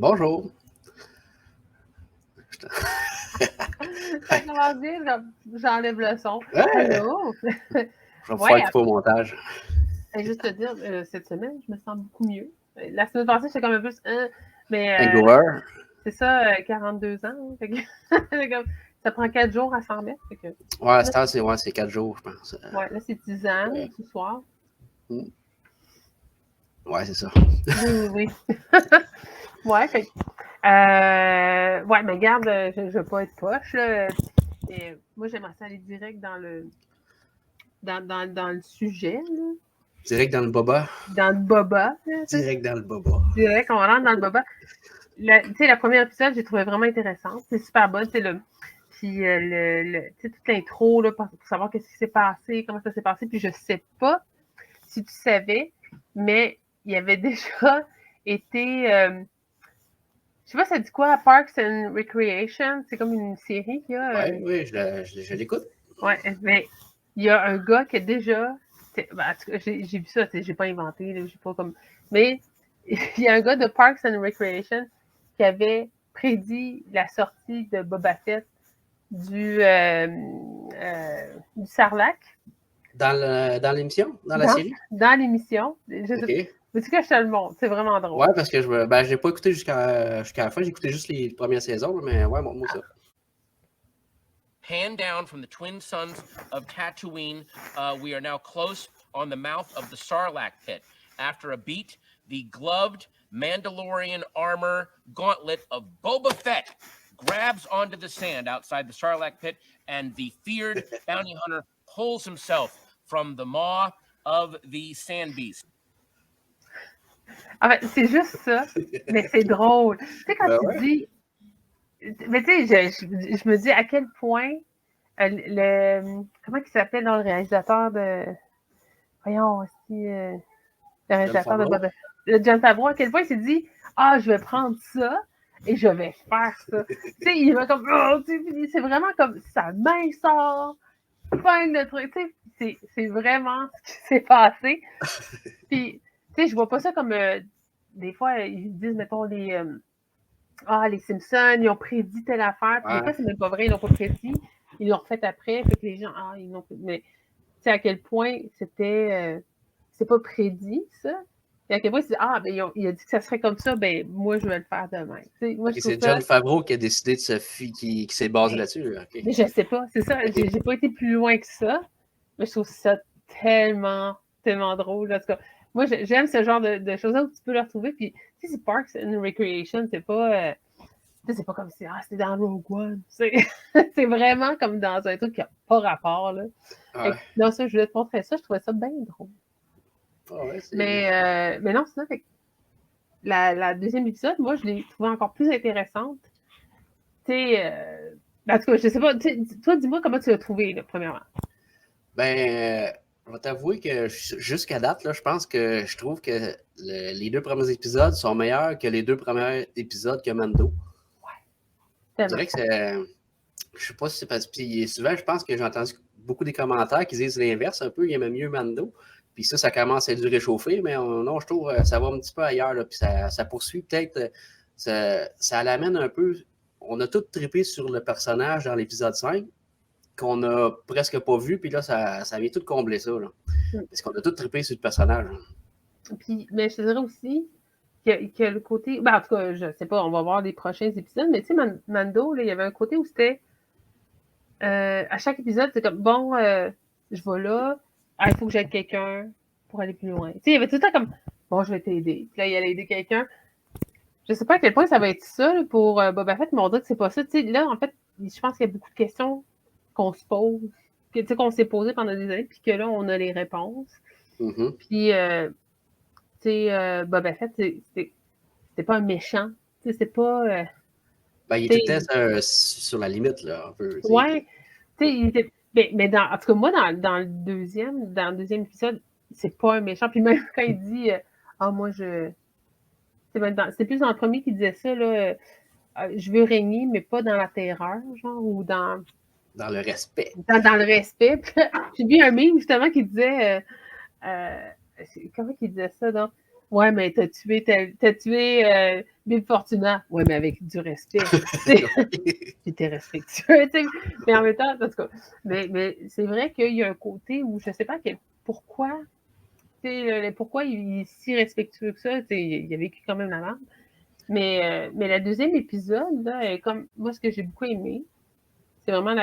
Bonjour. Ça commence bien, j'enlève le son. Ouais. Allô? Je vais Ouais, pouvoir couper au montage. juste te dire, cette semaine, je me sens beaucoup mieux. La semaine passée, j'étais comme un peu... mais Hangover. c'est ça, 42 ans. Fait que, c'est comme, ça prend 4 jours à s'en remettre. Fait que, Ouais, à là, cette heure, c'est 4 jours, je pense. ouais, là, c'est 10 ans ce soir. Ouais, c'est ça. Oui. Ouais, fait ouais, mais regarde, je ne veux pas être poche, là. Et moi, j'aimerais ça aller direct dans le sujet, là. Direct dans le boba. Dans le boba. Là, Direct dans le boba. direct, on rentre dans le boba. Tu sais, la première épisode, j'ai trouvé vraiment intéressante. C'est super bonne. Puis toute l'intro là, pour savoir qu'est-ce qui s'est passé, comment ça s'est passé. Puis je sais pas si tu savais, mais il y avait déjà été... je sais pas, ça dit quoi, Parks and Recreation? C'est comme une série qu'il y a. Oui, je l'écoute. Ouais, mais il y a un gars qui a déjà... en tout cas, j'ai vu ça, j'ai pas inventé, j'ai pas comme... Mais il y a un gars de Parks and Recreation qui avait prédit la sortie de Boba Fett du Sarlacc. Dans l'émission? Dans la série? Dans l'émission. OK. Veux-tu que je te le montre? C'est vraiment drôle. Ouais, parce que je l'ai pas écouté jusqu'à la fin. J'ai écouté juste les premières saisons, mais ouais, montre-moi ça. Hand down from the twin sons of Tatooine, we are now close on the mouth of the Sarlacc pit. After a beat, the gloved Mandalorian armor gauntlet of Boba Fett grabs onto the sand outside the Sarlacc pit, and the feared bounty hunter pulls himself from the maw of the sand beast. En fait, c'est juste ça, mais c'est drôle. Tu sais, quand tu dis... Mais tu sais, je me dis à quel point comment il s'appelle dans le réalisateur de... Voyons, aussi... le réalisateur de Boba Fett. Le Jon Favreau, à quel point il s'est dit « Ah, je vais prendre ça et je vais faire ça. » Tu sais, il va comme... Oh, c'est vraiment comme sa main sort, pogne le truc. Tu sais, c'est vraiment ce qui s'est passé. Puis, tu sais, je vois pas ça comme... des fois, ils disent, mettons, les Simpsons, ils ont prédit telle affaire. Puis des fois, c'est même pas vrai, ils l'ont pas prédit. Ils l'ont refait après. Fait que les gens, ils l'ont... Mais, tu sais, à quel point c'était... c'est pas prédit, ça. Et à quel point c'est ben, il a dit que ça serait comme ça, ben, moi, je vais le faire demain. Moi, c'est Jon Favreau qui a décidé de qui s'est basé là-dessus. Okay. Mais je sais pas, c'est ça. Okay. J'ai pas été plus loin que ça, mais je trouve ça tellement drôle. En tout cas, moi, j'aime ce genre de choses-là où tu peux le retrouver. Puis, tu sais, c'est Parks and Recreation, c'est pas... c'est pas comme si c'était dans Rogue One. C'est vraiment comme dans un truc qui n'a pas rapport. Là. Ouais. Non, ça, je voulais te montrer ça. Je trouvais ça bien drôle. Mais non, c'est ça. Fait que la deuxième épisode, moi, je l'ai trouvé encore plus intéressante. Tu sais, en tout cas, je sais pas. Toi, dis-moi comment tu l'as trouvé, là, premièrement. Ben, je vais t'avouer que jusqu'à date, là, je trouve que les 2 premiers épisodes sont meilleurs que les 2 premiers épisodes que Mando. Ouais. Je dirais que c'est... Je sais pas si c'est parce que... Puis souvent, je pense que j'ai entendu beaucoup des commentaires qui disent l'inverse un peu. Il aimait mieux Mando. Puis ça commence à être du réchauffé. Mais non, je trouve que ça va un petit peu ailleurs. Là, puis ça poursuit peut-être... Ça l'amène un peu... On a tout trippé sur le personnage dans l'épisode 5 qu'on a presque pas vu. Puis là, ça vient tout combler ça. Là. Parce qu'on a tout trippé sur le personnage. Puis, mais je te dirais aussi qu'il y a le côté... Ben, en tout cas, je sais pas, on va voir les prochains épisodes. Mais tu sais, Mando, là, il y avait un côté où c'était... à chaque épisode, c'est comme, bon, je vais là, il faut que j'aide quelqu'un pour aller plus loin. Tu sais, il y avait tout le temps comme, bon, je vais t'aider. Puis là, il allait aider quelqu'un. Je sais pas à quel point ça va être ça là, pour Boba Fett, mais on dirait que c'est pas ça. Tu sais, là, en fait, je pense qu'il y a beaucoup de questions qu'on se pose, tu sais, qu'on s'est posées pendant des années, puis que là, on a les réponses. Mm-hmm. Puis, tu sais, Boba Fett, c'était pas un méchant. Tu sais, c'est pas... ben, il était peut-être sur la limite, là, un peu. Ouais. Tu sais, il était... Mais en tout cas, moi, dans le deuxième épisode, c'est pas un méchant. Puis même quand il dit moi, c'est plus dans le premier qu'il disait ça, là. Je veux régner, mais pas dans la terreur, genre, ou dans... Dans le respect. Dans le respect. J'ai vu un meme, justement, qui disait... comment qu'il disait ça, donc? Ouais, mais t'as tué Bill Fortuna. Ouais, mais avec du respect. C'était respectueux, tu sais. Mais en même temps, en tout cas, mais c'est vrai qu'il y a un côté où je sais pas pourquoi, pourquoi il est si respectueux que ça. Il a vécu quand même la merde. Mais le deuxième épisode, là, comme moi, ce que j'ai beaucoup aimé, c'est vraiment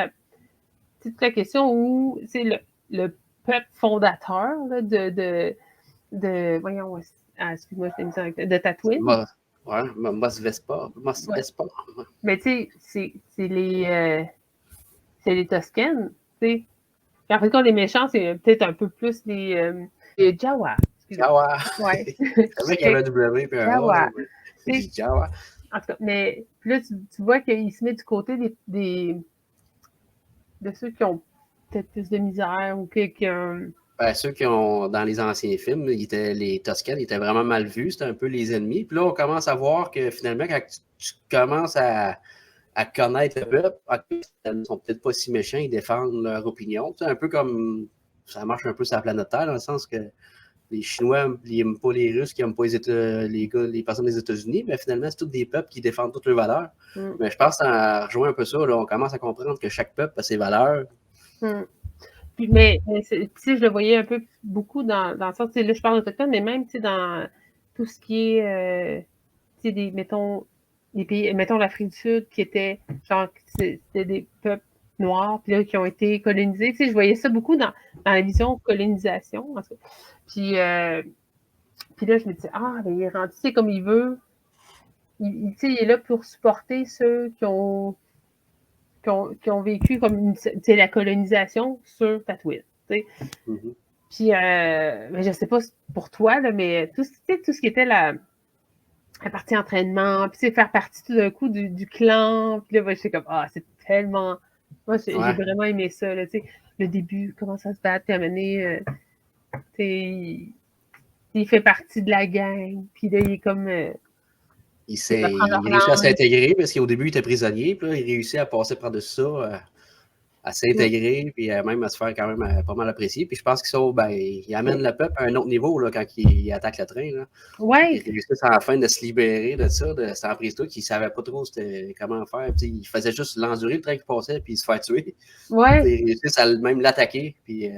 toute la question où c'est le peuple fondateur là, voyons, excuse-moi, je t'ai mis ça de Tatooine. Mos Vespa. Mais tu sais, c'est les Toscanes, tu sais. En fait, quand les méchants, c'est peut-être un peu plus les Jawa. Jawa. Ouais. C'est vrai qu'il y avait un W puis un Jawa. C'est du Jawa. En tout cas, mais là, tu vois qu'il se met du côté de ceux qui ont peut-être plus de misère ou qui ont... Ceux qui ont, dans les anciens films, les Toscanes étaient vraiment mal vus, c'était un peu les ennemis. Puis là, on commence à voir que finalement, quand tu commences à connaître le peuple, ils ne sont peut-être pas si méchants, ils défendent leur opinion. C'est un peu comme ça marche un peu sur la planète Terre, dans le sens que les Chinois n'aiment pas les Russes, qui n'aiment pas les personnes des États-Unis, mais finalement, c'est tous des peuples qui défendent toutes leurs valeurs. Mais je pense que ça rejoint un peu ça. Là, on commence à comprendre que chaque peuple a ses valeurs. Mais je le voyais un peu beaucoup dans le sens, là, je parle autochtone, mais même dans tout ce qui est, mettons, les pays, mettons l'Afrique du Sud, qui était, genre, c'était des peuples noirs, puis là, qui ont été colonisés. Je voyais ça beaucoup dans la vision colonisation. Puis là, je me disais, il est rendu, comme il veut. Il est là pour supporter ceux qui ont vécu comme la colonisation sur Tatooine. Mm-hmm. Puis, mais je sais pas pour toi, là, mais tout ce qui était la partie entraînement, puis faire partie tout d'un coup du clan, puis là, j'étais comme, c'est tellement... Moi, j'ai vraiment aimé ça, là, le début, comment ça se bat, puis à un moment donné, il fait partie de la gang, puis là, il est comme... il réussit à s'intégrer, parce qu'au début, il était prisonnier, puis là, il réussit à passer par-dessus ça, à s'intégrer, puis même à se faire quand même pas mal apprécier. Puis je pense qu'il amène le peuple à un autre niveau là, quand il attaque le train. Là. Ouais. Il réussit à la fin de se libérer de ça, de cette emprise-là, qu'il ne savait pas trop comment faire. Puis, il faisait juste l'endurer, le train qui passait, puis il se fait tuer. Ouais. Il réussit à même l'attaquer. Puis,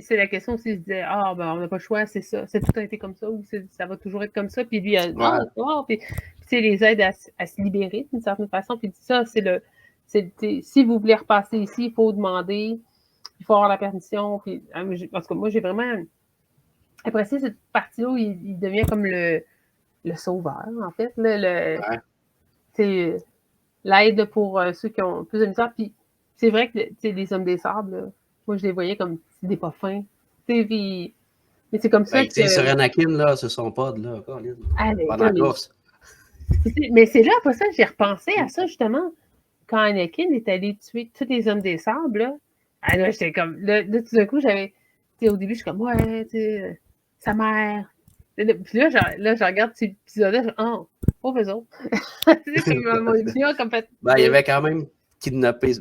c'est la question s'il se disait, on n'a pas le choix, c'est ça. C'est tout a été comme ça, ou ça va toujours être comme ça. Puis lui, puis les aide à se libérer d'une certaine façon. Puis ça, si vous voulez repasser ici, il faut demander, il faut avoir la permission. Puis, parce que moi, j'ai vraiment... Après ça, cette partie-là où il devient comme le sauveur, en fait. L'aide pour ceux qui ont plus de misère. Puis c'est vrai que les hommes des sables, là, moi, je les voyais comme des pas fins. Mais c'est comme ça que... sur Anakin, là, sur son pod, là, pendant la course. Mais c'est là, après ça, j'ai repensé à ça, justement. Quand Anakin est allé tuer tous les hommes des sables, là, là j'étais comme... Là, tout d'un coup, j'avais... Au début, je suis comme, ouais, sa mère. Puis là, je regarde ces épisodes-là, pauvres autres. C'est mon opinion, comme fait... il y avait quand même kidnappé,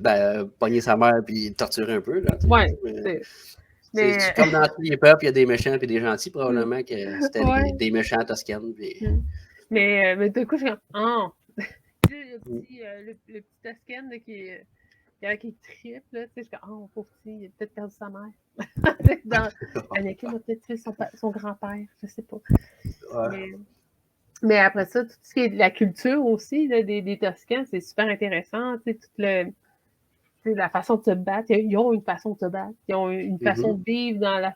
pogné sa mère, puis torturé un peu, là. Mais... C'est comme dans tous les peuples, il y a des méchants et des gentils, probablement que c'était des méchants toscanes. Puis... Mais du coup, je suis comme, le petit toscane qui tripe, là, tu sais, je suis comme, pauvre petit, il a peut-être perdu sa mère. Anakin a peut-être tué son grand-père, je sais pas. Mais après ça, tout ce qui est de la culture aussi, là, des Toscans, c'est super intéressant, tu sais, la façon de se battre. Ils ont une façon de se battre. Ils ont une façon de vivre dans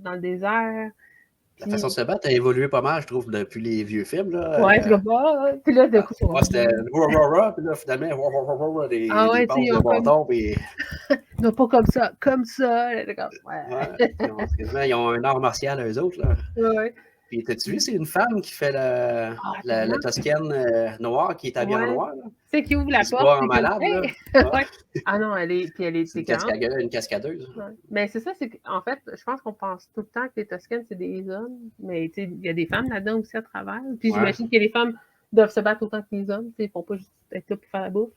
le désert. La façon de se battre a évolué pas mal, je trouve, depuis les vieux films. Là. Ouais, c'est comme puis là, de coup, c'était puis là, finalement, des passes de bâton. Puis... non, pas comme ça, comme ça. Ils ont un art martial, eux autres. Là. Ouais. Puis, t'as-tu vu, c'est une femme qui fait la Toscane noire, qui est habillée en noir. C'est qui ouvre la porte. En malade, Ah non, elle est une cascadeuse. Ouais. Mais c'est ça, en fait, je pense qu'on pense tout le temps que les Toscanes, c'est des hommes, mais il y a des femmes là-dedans aussi à travers. Puis j'imagine que les femmes doivent se battre autant que les hommes. Ils ne font pas juste être là pour faire la bouffe.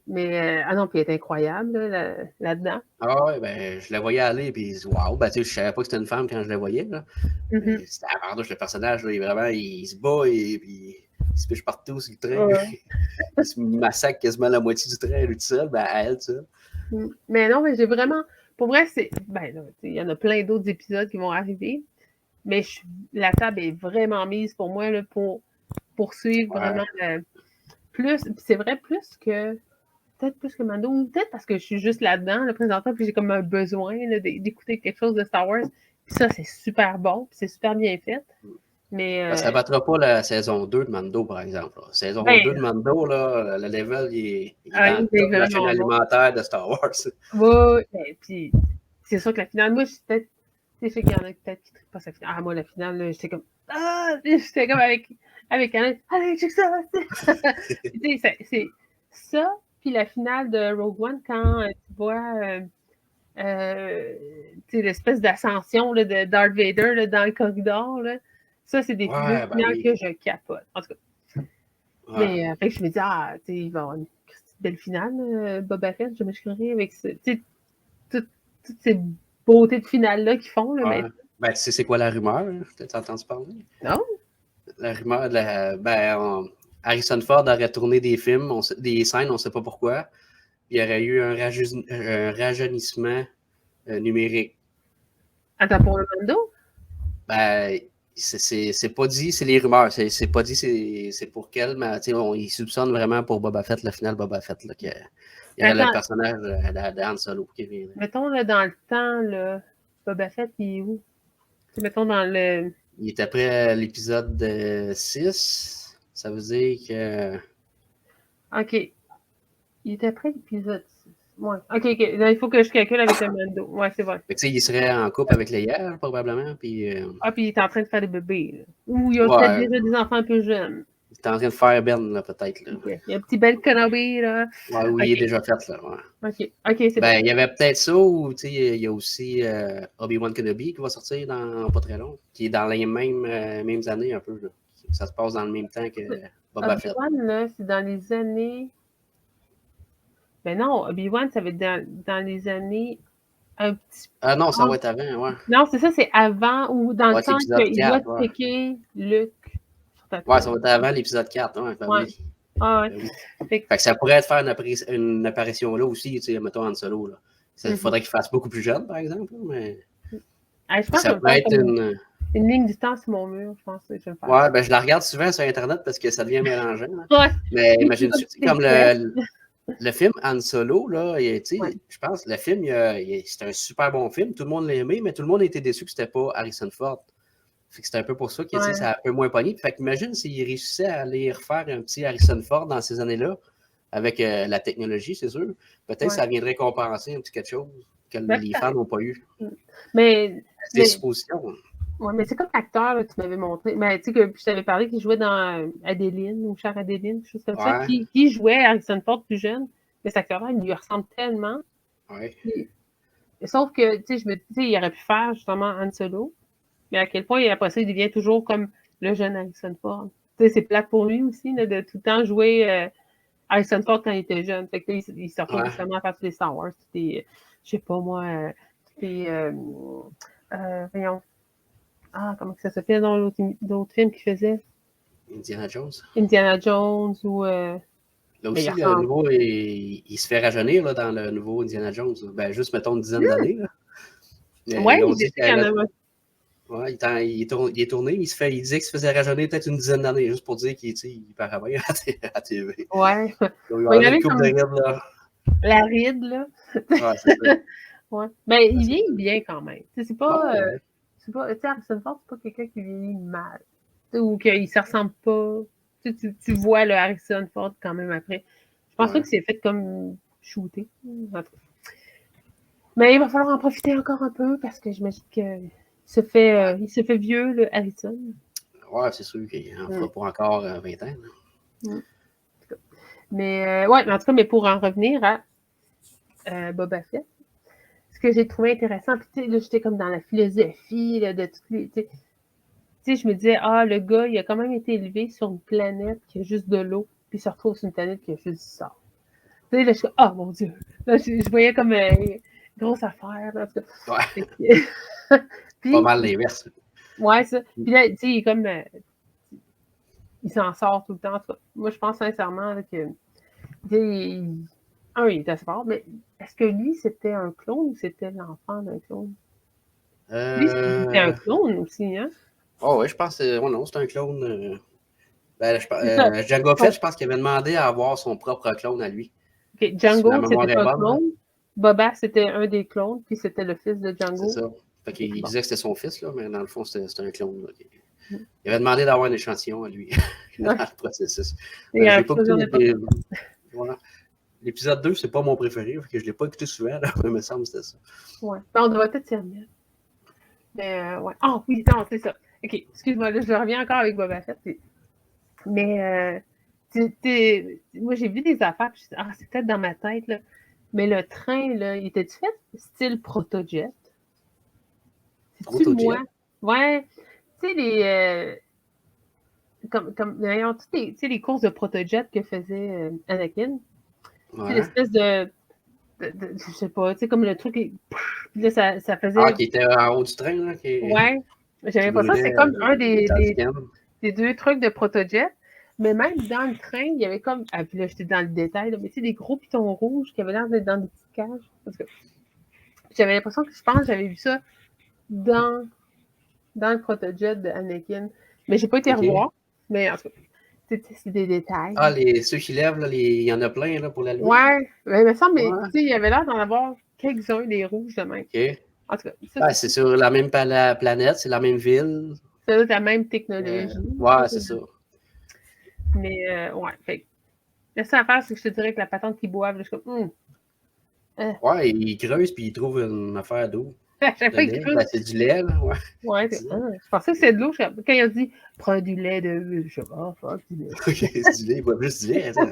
Mais, ah non, puis elle est incroyable, là-dedans. Ah ouais, ben, je la voyais aller, puis waouh, ben, tu sais, je savais pas que c'était une femme quand je la voyais, là. Mm-hmm. C'était avantageux, le personnage, là, il se bat, et puis il se piche partout sur le train. Ouais. Il se massacre quasiment la moitié du train, lui tout seul, ben, à elle, tout seul. Mais non, mais j'ai vraiment... Pour vrai, il y en a plein d'autres épisodes qui vont arriver, mais la table est vraiment mise pour moi, là, pour poursuivre vraiment plus... C'est vrai, peut-être plus que Mando, ou peut-être parce que je suis juste là-dedans, là, présentement, puis j'ai comme un besoin là, d'écouter quelque chose de Star Wars. Puis ça, c'est super bon, puis c'est super bien fait. Mais, Ça ne battra pas la saison 2 de Mando, par exemple. Là. Saison 2 de Mando, là, le level, il est dans le top de la chaîne alimentaire de Star Wars. Oui, puis c'est sûr que la finale, moi, je sais qu'il y en a peut-être qui ne trippent pas sa finale. Ah, moi, la finale, là, j'étais comme, j'étais comme avec Anna, allez, check ça! C'est ça, puis la finale de Rogue One, quand tu vois l'espèce d'ascension là, de Darth Vader là, dans le corridor, là, ça, c'est des finales que je capote. En tout cas. Mais après, je me dis, il va y avoir une belle finale, Boba Fett, je me chierai avec toutes ces beautés de finale-là qu'ils font. Là, ben, tu sais, c'est quoi la rumeur? T'as entendu parler? Non? La rumeur de la. Harrison Ford aurait tourné des films, des scènes, on ne sait pas pourquoi. Il y aurait eu un rajeunissement numérique. Attends, pour le Mando? Ben, c'est pas dit, c'est les rumeurs. C'est pas dit c'est pour quel, mais ils soupçonnent vraiment pour Boba Fett, la finale Boba Fett, là, qu'il y aurait le personnage d'Han Solo qui vient. Mettons, là, dans le temps, là, Boba Fett, il est où? Mettons dans le... Il est après l'épisode 6. Ça veut dire que... OK. Il est après l'épisode 6. Ouais. OK. Là, il faut que je calcule avec le Mando. Ouais, c'est vrai. Fait que, il serait en couple avec Leia, probablement. Puis, puis il est en train de faire des bébés. Là. Ou il y a peut-être déjà des enfants un peu jeunes. Il est en train de faire Ben, là, peut-être. Là. Okay. Il y a un petit bel Kenobi, là. Ouais, oui, il est déjà fait, là. Ouais. OK, c'est bon. Il y avait peut-être ça, ou il y a aussi Obi-Wan Kenobi qui va sortir dans pas très long, qui est dans les mêmes années, un peu. Là. Ça se passe dans le même temps que Boba Fett. Obi-Wan, là, c'est dans les années... Mais non, Obi-Wan, ça va être dans les années... Un petit... Ah non, ça va être avant, ouais. Non, c'est ça, c'est avant ou dans le temps qu'il doit checker Luke. Ouais, ça va être avant l'épisode 4, ouais. Oui. Ah, ouais. Oui. Fait que ça pourrait être faire une apparition là aussi, tu sais, mettons Han Solo. Là. Il faudrait qu'il fasse beaucoup plus jeune, par exemple, mais... je pense ça pourrait être une ligne du temps sur mon mur, je pense que je vais le faire. Ouais, ben je la regarde souvent sur Internet parce que ça devient mélangeant. Ouais. Mais imagine-tu, comme le film Han Solo, là, je pense, le film, c'est un super bon film. Tout le monde l'a aimé, mais tout le monde était déçu que c'était pas Harrison Ford. Fait que c'est un peu pour ça que ça a un peu moins pogné. Fait qu'imagine s'il réussissait à aller refaire un petit Harrison Ford dans ces années-là, avec la technologie, c'est sûr. Peut-être que ça viendrait compenser un petit quelque chose que les fans n'ont pas eu. Mais c'est des suppositions. Oui, mais c'est comme l'acteur, tu m'avais montré. Mais tu sais que je t'avais parlé qu'il jouait dans Adeline, ou Chère Adeline, quelque chose comme ça, qui jouait Harrison Ford plus jeune. Mais cet acteur-là, il lui ressemble tellement. Ouais. Sauf que, tu sais, il aurait pu faire justement Han Solo. Mais à quel point, après ça, il devient toujours comme le jeune Harrison Ford. Tu sais, c'est plate pour lui aussi, là, de tout le temps jouer Harrison Ford quand il était jeune. Fait que là, il se retrouve justement à faire tous les Star Wars. Je sais pas moi, voyons. Comment ça s'appelle dans l'autre film qu'il faisait? Indiana Jones. Indiana Jones ou... Là aussi, le nouveau, il se fait rajeunir là, dans le nouveau Indiana Jones. Ben, juste, mettons, une dizaine d'années. Oui, il est tourné, il disait qu'il se faisait rajeunir peut-être une dizaine d'années, juste pour dire qu'il paraît bien à TV. Ouais. Il va une coupe de ride, là. La ride, là. Ouais, c'est ça. Ouais. Ben, il vieillit bien quand même. C'est pas... Harrison Ford, c'est pas quelqu'un qui vieillit mal. Ou qu'il se ressemble pas. Tu vois le Harrison Ford quand même après. Je pense pas que c'est fait comme shooter. Mais il va falloir en profiter encore un peu parce que j'imagine qu'il se fait vieux, le Harrison. Ouais, c'est sûr qu'il en fera pas encore 20 ans. Mais en tout cas, mais pour en revenir à Boba Fett, ce que j'ai trouvé intéressant, puis là, j'étais comme dans la philosophie là, de toutes les... Tu sais, je me disais, le gars, il a quand même été élevé sur une planète qui a juste de l'eau, puis il se retrouve sur une planète qui a juste du sable. Tu sais, là, je suis comme, oh mon Dieu. Là, je voyais comme une grosse affaire. Là, Ouais. Puis, pas mal l'inverse. Ouais, ça. Puis là, tu sais, il est comme. Il s'en sort tout le temps. En tout cas, moi, je pense sincèrement là, que. Il est assez fort, mais est-ce que lui, c'était un clone ou c'était l'enfant d'un clone? Lui, c'était un clone aussi, hein? Oh, oui, je pense que non, c'est un clone. C'est ça. Jango Fett, je pense qu'il avait demandé à avoir son propre clone à lui. Okay. Si Django, ma mémoire c'était est pas un bonne. clone. Boba, c'était un des clones, puis c'était le fils de Django. C'est ça. Fait qu'il disait que c'était son fils, là, mais dans le fond, c'était un clone. Là. Il avait demandé d'avoir un échantillon à lui dans le processus. J'ai pas écouté voilà. L'épisode 2, c'est pas mon préféré, parce que je l'ai pas écouté souvent, là, mais il me semble que c'était ça. Ouais. On devrait peut-être s'y remettre. Mais ouais. Ah oui, non, c'est ça. OK, excuse-moi, là, je reviens encore avec Boba Fett. Mais moi, j'ai vu des affaires, puis je dis, c'est peut-être dans ma tête, là. Mais le train, là, il était-tu fait style protojet? C'est-tu moi? Ouais. Tu sais, d'ailleurs, tu sais, les courses de protojet que faisait Anakin. Ouais. C'est l'espèce de je sais pas, tu sais, comme le truc, puis là, ça faisait... Ah, qui était en haut du train, là? Ouais. J'avais l'impression que c'est comme un des deux trucs de protojet. Mais même dans le train, il y avait comme... Ah, puis là, j'étais dans le détail, là, mais tu sais, des gros pitons rouges qui avaient l'air d'être dans des petites cages. Parce que j'avais l'impression que j'avais vu ça dans le protojet de Anakin. Mais j'ai pas été revoir. Mais en tout cas, c'est des détails. Ah, ceux qui lèvent, là, il y en a plein là, pour la lune. Ouais, mais il me semble, mais tu sais, il y avait l'air d'en avoir quelques-uns, des rouges de même. OK. En tout cas, c'est sur la même planète, c'est la même ville. C'est la même technologie. Ouais, c'est ça. Mais ouais, fait la seule affaire, c'est que je te dirais que la patente qu'ils boivent, je suis comme, Ouais, ils creusent puis ils trouvent une affaire d'eau. C'est du lait, là, ouais. Ouais, je pensais que c'était de l'eau. Quand il a dit, prends du lait de... Je sais pas, fuck, du lait. C'est du lait, il boit plus du lait. On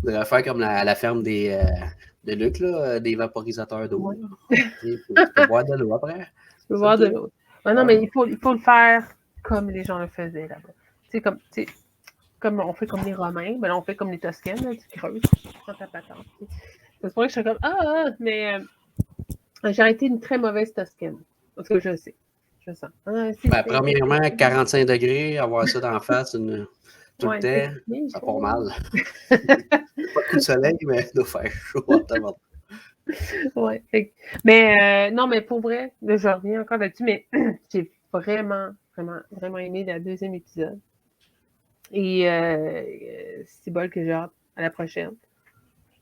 devrait faire comme la ferme de Luc, là, des vaporisateurs d'eau. Ouais. Tu peux boire de l'eau après. Tu peux boire de l'eau. Ouais, non, mais il faut le faire comme les gens le faisaient là-bas. Tu sais, comme on fait comme les Romains, ben là, on fait comme les Toscanes, là, tu creuses, tu prends ta patente. C'est pour ça que je suis comme, mais j'ai été une très mauvaise Toscane. Parce que je sais. Je sens. Premièrement, 45 degrés, avoir ça d'en face tout le temps, ça part mal. Pas de coup de soleil, mais ça doit faire chaud. Ouais. Mais non, mais pour vrai, là, je reviens encore là-dessus, mais j'ai vraiment, vraiment, vraiment aimé le deuxième épisode. Et c'est bon que j'ai hâte à la prochaine.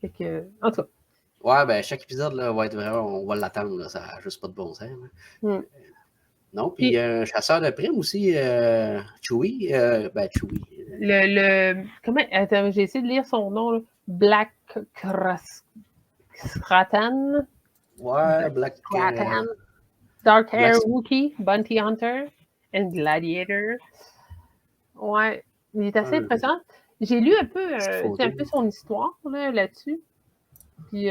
Fait que, en tout cas. Ouais, ben chaque épisode là, va être vraiment, on va l'attendre, là, ça n'a juste pas de bon sens. Non, puis il y a un chasseur de primes aussi, Chewie. Chewie. Comment, attends, j'ai essayé de lire son nom, là. Black Kratan. Ouais, Black Kratan. Dark Hair Wookiee, Bounty Hunter, and Gladiator. Ouais, il est assez impressionnant. J'ai lu un peu, son histoire là-dessus. Puis,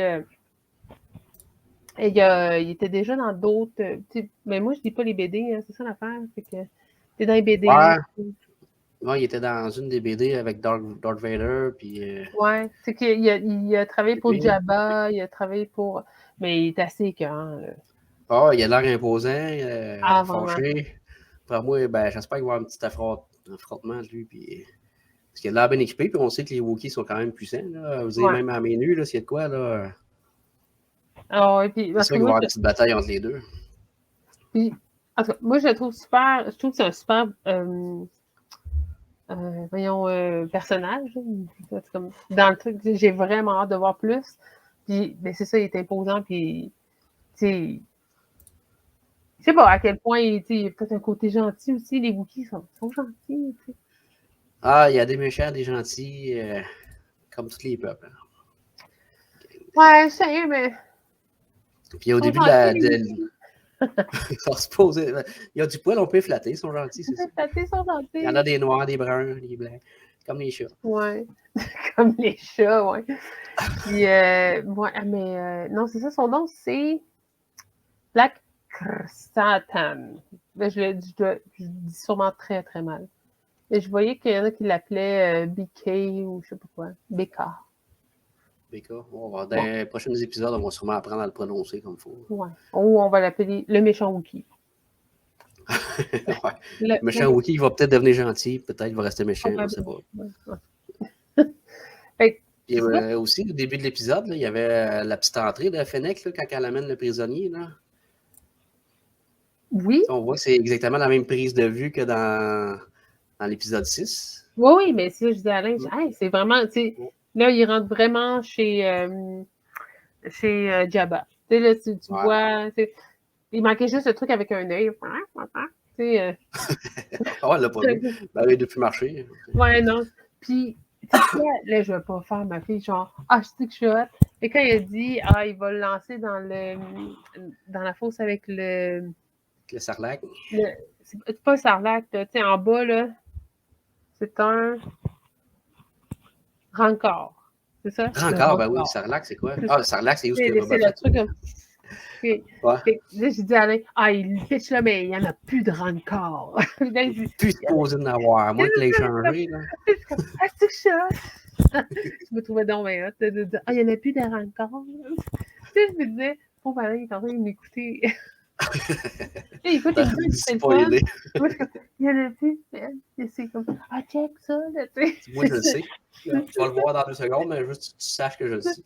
il était déjà dans d'autres. Mais moi, je lis pas les BD, hein, c'est ça l'affaire. C'est que t'es dans les BD. Ouais, il était dans une des BD avec Darth Vader. Puis, ouais, c'est qu'il a travaillé pour Jabba, il a travaillé pour. Mais il est assez écœurant. Il a l'air imposant, fâché. Pour moi, j'espère qu'il va y avoir un petit affrontement de lui. Puis, parce qu'il a l'air bien équipé, puis on sait que les Wookiees sont quand même puissants. Là. Vous savez, même à main nue, s'il y a de quoi, là. Puis, c'est sûr qu'il va y avoir une petite bataille entre les deux. Puis, en tout cas, moi, je le trouve super. Je trouve que c'est un super. Personnage. Comme, dans le truc, j'ai vraiment hâte de voir plus. Puis, c'est ça, il est imposant. Puis, tu sais, je sais pas à quel point il y a peut-être un côté gentil aussi. Les Wookiees sont gentils. T'sais. Il y a des méchants, des gentils, comme tous les peuples. Ouais, je sais, mais. Puis au début il y a du poil, on peut flatter, ils sont gentils, c'est ça. Flatter, sont gentils. Il y en a des noirs, des bruns, des blancs, comme les chats. Ouais, comme les chats, ouais. Puis, mais non, c'est ça, son nom, c'est Black Krrsantan. Je dis sûrement très, très mal. Et je voyais qu'il y en a qui l'appelaient BK ou je sais pas quoi. BK. Baker. Dans les prochains épisodes, on va sûrement apprendre à le prononcer comme il faut. Ouais. Ou on va l'appeler le méchant Wookie. Ouais. Le méchant Wookie, il va peut-être devenir gentil, peut-être il va rester méchant, on ne sait pas. Et aussi, au début de l'épisode, il y avait la petite entrée de Fennec là, quand elle amène le prisonnier. Là. Oui. On voit que c'est exactement la même prise de vue que dans l'épisode 6. Oui, mais si je dis à Alain, hey, c'est vraiment, là, il rentre vraiment chez Jabba. Tu sais, là, tu vois, il manquait juste le truc avec un œil. Oh, elle l'a pas vu. Ben, il a pu marcher. Ouais, non. Puis, là, je vais pas faire ma fille, genre, je sais que je suis hot. Et quand il a dit, il va le lancer dans la fosse avec le sarlac. C'est pas un sarlac, tu sais, en bas, là, c'est un rancor. C'est ça? Rancor, ben oui, le sarlac, c'est quoi? Le sarlac, c'est où ce que Boba Fett. C'est le truc. Okay. Ouais. Là, j'ai dit à Alain, il pitch là, mais il n'y en a plus de rancor. Plus supposé d'en avoir, à moins que l'ait changé. C'est ça. Je me trouvais donc bien hot de dire, il n'y en a plus de rancor. Tu sais, je me disais, pauvre Alain, il est en train de m'écouter. Écoute, c'est le fun. Il y en a plus. C'est comme, check ça. Là, moi, je le sais. Tu vas le voir dans 2 secondes, mais juste que tu saches que je le sais.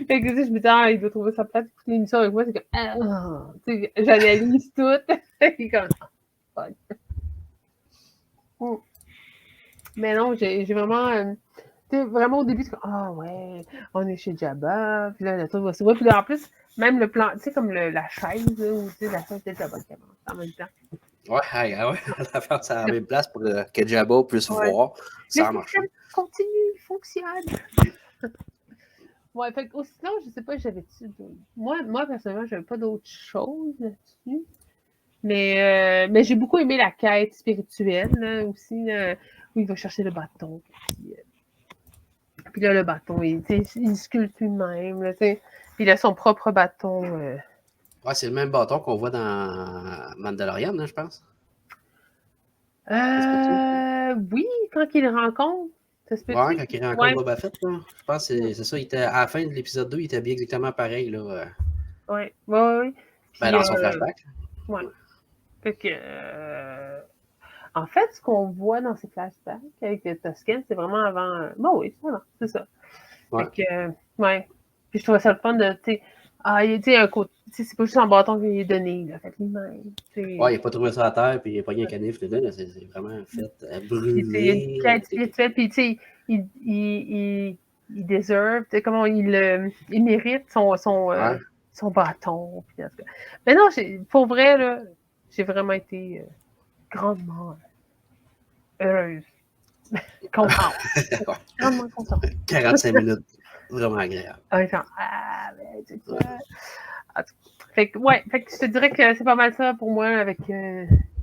Fait que, je me dis, il doit trouver ça plate d'écouter l'émission avec moi. C'est comme, j'analyse tout. Il est comme, Mais non, j'ai vraiment. Vraiment au début, c'est comme, ouais, on est chez Jabba. Puis là, le truc va se voir. Puis là, en plus, même le plan, tu sais, comme la chaise, là, ou la chaise de Jabba qui avance en même temps. Ouais, on va faire ça à la même place pour que Jabba puisse voir. Ça a marché. Continue, fonctionne. Ouais, fait que sinon, je sais pas, j'avais-tu. Moi, personnellement, j'avais pas d'autres choses là-dessus. Mais j'ai beaucoup aimé la quête spirituelle là, aussi, où il va chercher le bâton. Puis là, le bâton, il sculpte lui-même. Là, puis il a son propre bâton. Ouais, c'est le même bâton qu'on voit dans Mandalorian, hein, je pense. Oui, quand il le rencontre. Ouais, quand il rencontre Boba Fett, là, je pense que c'est ça. À la fin de l'épisode 2, il était bien exactement pareil. Là. Oui. Ben, dans son flashback. Ouais. Fait que, en fait, ce qu'on voit dans ces flashbacks avec le Tusken, c'est vraiment avant. Bon, oui, c'est ça. Ouais. Fait que, ouais. Puis je trouvais ça le fun de, tu sais, un côté. C'est pas juste un bâton qu'il est donné, là, fait lui-même. Ouais, il n'a pas trouvé ça à terre, puis il n'a pas eu un canif dedans, c'est vraiment fait brûler. Il y a une quête spirituelle, puis tu sais, il deserve, tu sais, comment il mérite son bâton. Puis, mais non, pour vrai, là, j'ai vraiment été grandement heureuse. Contente. Grandement contente. 45 minutes. Vraiment agréable. Genre, mais tu sais quoi. Fait que je te dirais que c'est pas mal ça pour moi avec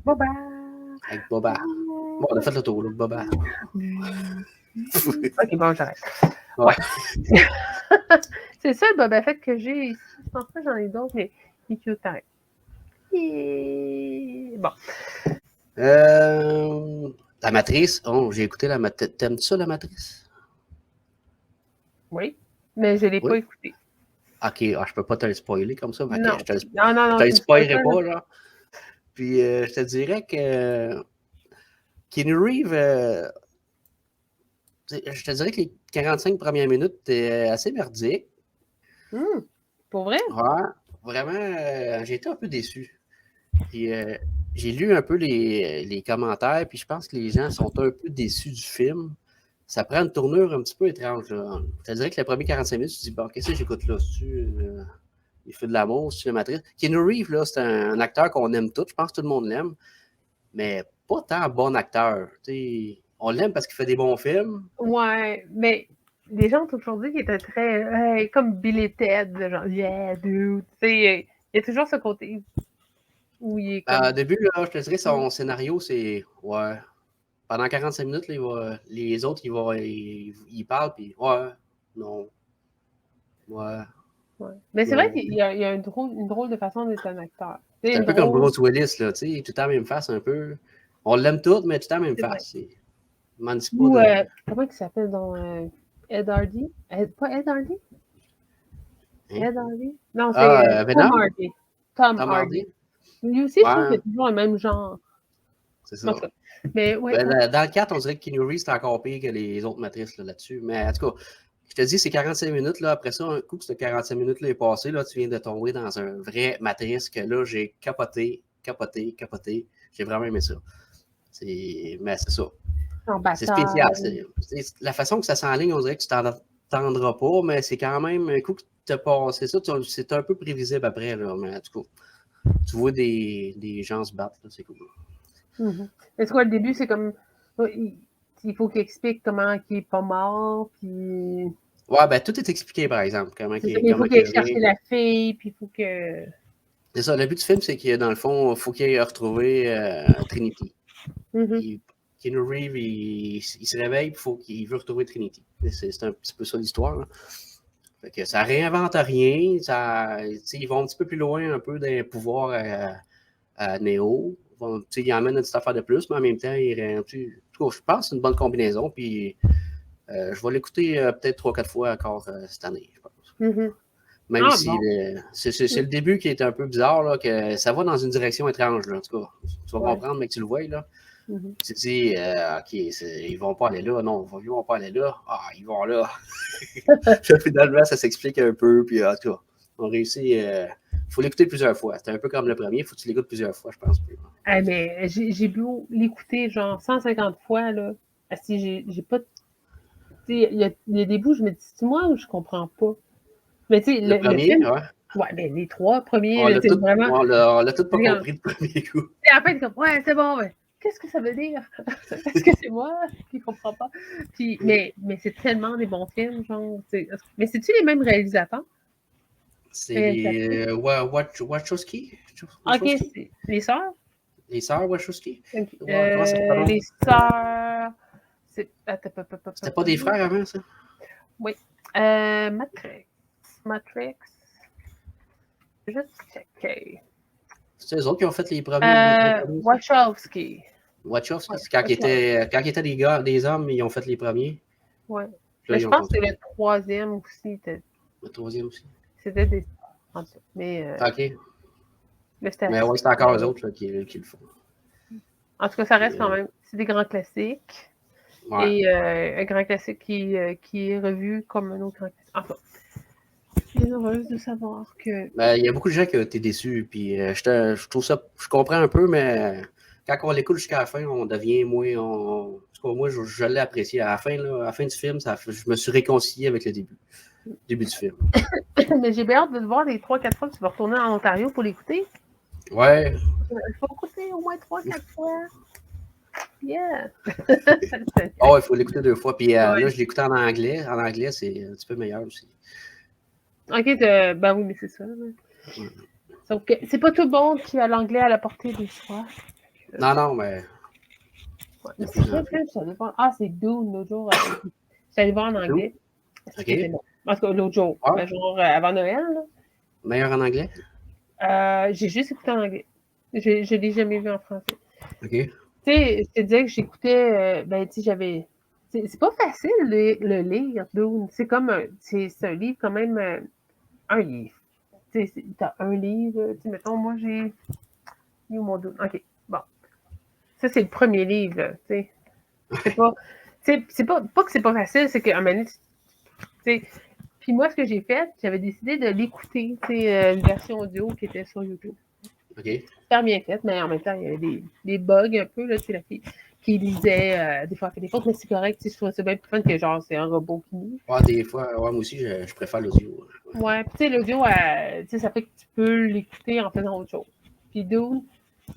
Boba. Avec Boba. Bon, on a fait le tour, là, Boba. Ok, bon, j'arrête. Ouais. C'est ça le Boba Fett que j'ai ici. Je pense pas que j'en ai d'autres, mais il est cute pareil. Bon. La Matrice. Oh, j'ai écouté la Matrice. T'aimes-tu ça, la Matrice? Oui, mais je ne l'ai pas écouté. Ok, je peux pas te le spoiler comme ça. Non. Je te le spoilerai pas, là. Puis je te dirais que Keanu Reeves, je te dirais que les 45 premières minutes étaient assez merdiques. Pour vrai? Ouais, vraiment, j'ai été un peu déçu. Puis j'ai lu un peu les commentaires, puis je pense que les gens sont un peu déçus du film. Ça prend une tournure un petit peu étrange. Là. Je te dirais que les premiers 45 minutes, tu te dis, bon, qu'est-ce que j'écoute là? Il fait de l'amour, c'est la Matrice. Keanu Reeves, là, c'est un acteur qu'on aime tous. Je pense que tout le monde l'aime. Mais pas tant bon acteur. T'sais, on l'aime parce qu'il fait des bons films. Ouais, mais les gens ont toujours dit qu'il était très comme Billy Ted, genre yeah, dude. Il y a toujours ce côté où il est comme. Au début, là, je te dirais son scénario, c'est ouais. Pendant 45 minutes, là, les autres, ils parlent, puis ouais, non. Ouais. Mais c'est vrai qu'il y a une drôle de façon d'être un acteur. C'est un peu comme Bruce Willis, là, tu sais, tout le temps la même face un peu. On l'aime tout, mais tout le temps la même face. Ou, comment il s'appelle dans Ed Hardy. Pas Ed Hardy? Hein? Ed Hardy? Non, c'est Ah, Tom Venom? Hardy. Tom Tom Hardy. Hardy? Lui aussi, je trouve Ouais, qu'il a toujours le même genre. c'est En ça. tout cas. Mais ouais. Ben, dans le 4, on dirait que Keanu Reeves c'est encore pire que les autres matrices là-dessus. Mais en tout cas, je te dis, c'est 45 minutes. Là, après ça, un coup que ce 45 minutes-là est passé, là, tu viens de tomber dans un vrai matrice que là, j'ai capoté. J'ai vraiment aimé ça. Mais c'est ça. En C'est spécial. bataille. La façon que ça s'enligne, on dirait que tu t'entendras pas, mais c'est quand même un coup que tu as passé ça, c'est un peu prévisible après. Là, mais en tout cas, tu vois des gens se battre, là, c'est cool. Mm-hmm. Est-ce que le début, c'est comme. Il faut qu'il explique comment il n'est pas mort, puis. Ouais, ben tout est expliqué, par exemple. Il faut qu'il aille chercher la fille, puis il faut que. C'est ça, le but du film, c'est que dans le fond, il faut qu'il aille retrouver Trinity. Mm-hmm. Keanu Reeves, il se réveille, il veut retrouver Trinity. C'est un petit peu ça l'histoire. Fait que ça réinvente rien. Ils vont un petit peu plus loin un peu d'un pouvoir à Neo. Ils emmènent une petite affaire de plus, mais en même temps, je pense que c'est une bonne combinaison. Puis je vais l'écouter peut-être 3-4 fois encore cette année, je pense. Mm-hmm. Même si c'est le début qui est un peu bizarre, là, que ça va dans une direction étrange. Là, en tout cas, tu vas comprendre, mais que tu le vois. Là. Mm-hmm. Tu te dis, OK, ils vont pas aller là. Non, ils vont pas aller là. Ah, ils vont là. Finalement, ça s'explique un peu. Puis, en tout cas, on réussit. Il faut l'écouter plusieurs fois. C'est un peu comme le premier. Il faut que tu l'écoutes plusieurs fois, je pense. Ah, mais j'ai beau l'écouter genre 150 fois. Là. Si j'ai pas. Il y a des bouts, je me dis, c'est moi ou je comprends pas? Mais tu sais, le premier, film, ouais. Ben, les 3 premiers, on l'a tout pas regarde. compris le premier coup. Et après, comme, ouais, c'est bon, mais qu'est-ce que ça veut dire? Est-ce que c'est moi qui comprends pas? Puis, mais c'est tellement des bons films, genre. Mais c'est-tu les mêmes réalisateurs? C'est Wachowski? Ok, c'est les sœurs? Les sœurs Wachowski? Okay. Comment ça s'appelle? Les sœurs. C'était pas des frères avant, ça? Oui. Matrix. Juste checker. C'est eux autres qui ont fait les premiers. Wachowski. Wachowski, quand ils étaient des hommes, ils ont fait les premiers. Oui. Mais je pense que le troisième aussi. Le troisième aussi. C'était des. Mais. OK. Mais oui, c'est encore eux autres là, qui le font. En tout cas, ça reste quand même. C'est des grands classiques. Ouais. Et un grand classique qui est revu comme un autre grand classique. Enfin, je suis heureuse de savoir que. Il y a beaucoup de gens qui ont été déçus. Puis je trouve ça. Je comprends un peu, mais quand on l'écoute jusqu'à la fin, on devient moins. En tout cas, moi, je l'ai apprécié. À la fin du film, je me suis réconcilié avec le début du film. Mais j'ai bien hâte de te voir les 3-4 fois que tu vas retourner en Ontario pour l'écouter. Ouais. Il faut écouter au moins 3-4 fois. Yeah! Il faut l'écouter 2 fois. Puis là, je l'écoutais en anglais. En anglais, c'est un petit peu meilleur aussi. Ok, ben oui, mais c'est ça. Sauf que c'est pas tout le monde qui a l'anglais à la portée des choix. Non, mais. Ouais, mais c'est quel film ça dépend? Ah, c'est Dune l'autre jour. J'allais voir en anglais. OK. En tout cas, l'autre jour. Ah. Genre avant Noël. Là. Meilleur en anglais? J'ai juste écouté en anglais. Je l'ai jamais vu en français. OK. Tu sais, je te disais que j'écoutais. Ben, tu sais, j'avais. C'est pas facile le lire, Dune. C'est comme c'est un livre quand même. Un livre. Tu sais, t'as un livre. Tu sais, mettons, moi, j'ai. Où mon Dune? OK. Bon. Ça, c'est le premier livre, tu sais. C'est pas. C'est pas que c'est pas facile, c'est qu'à un moment donné, tu sais. Puis moi, ce que j'ai fait, j'avais décidé de l'écouter, tu sais, une version audio qui était sur YouTube. OK. Super bien faite, mais en même temps, il y avait des bugs un peu, là, tu sais, la fille qui lisait des fois fait des fautes, mais c'est correct, tu sais, je trouve ça bien plus fun que genre, c'est un robot qui lit. Ouais, des fois, moi aussi, je préfère l'audio. Ouais, puis tu sais, l'audio, tu sais, ça fait que tu peux l'écouter en faisant autre chose. Puis Dune,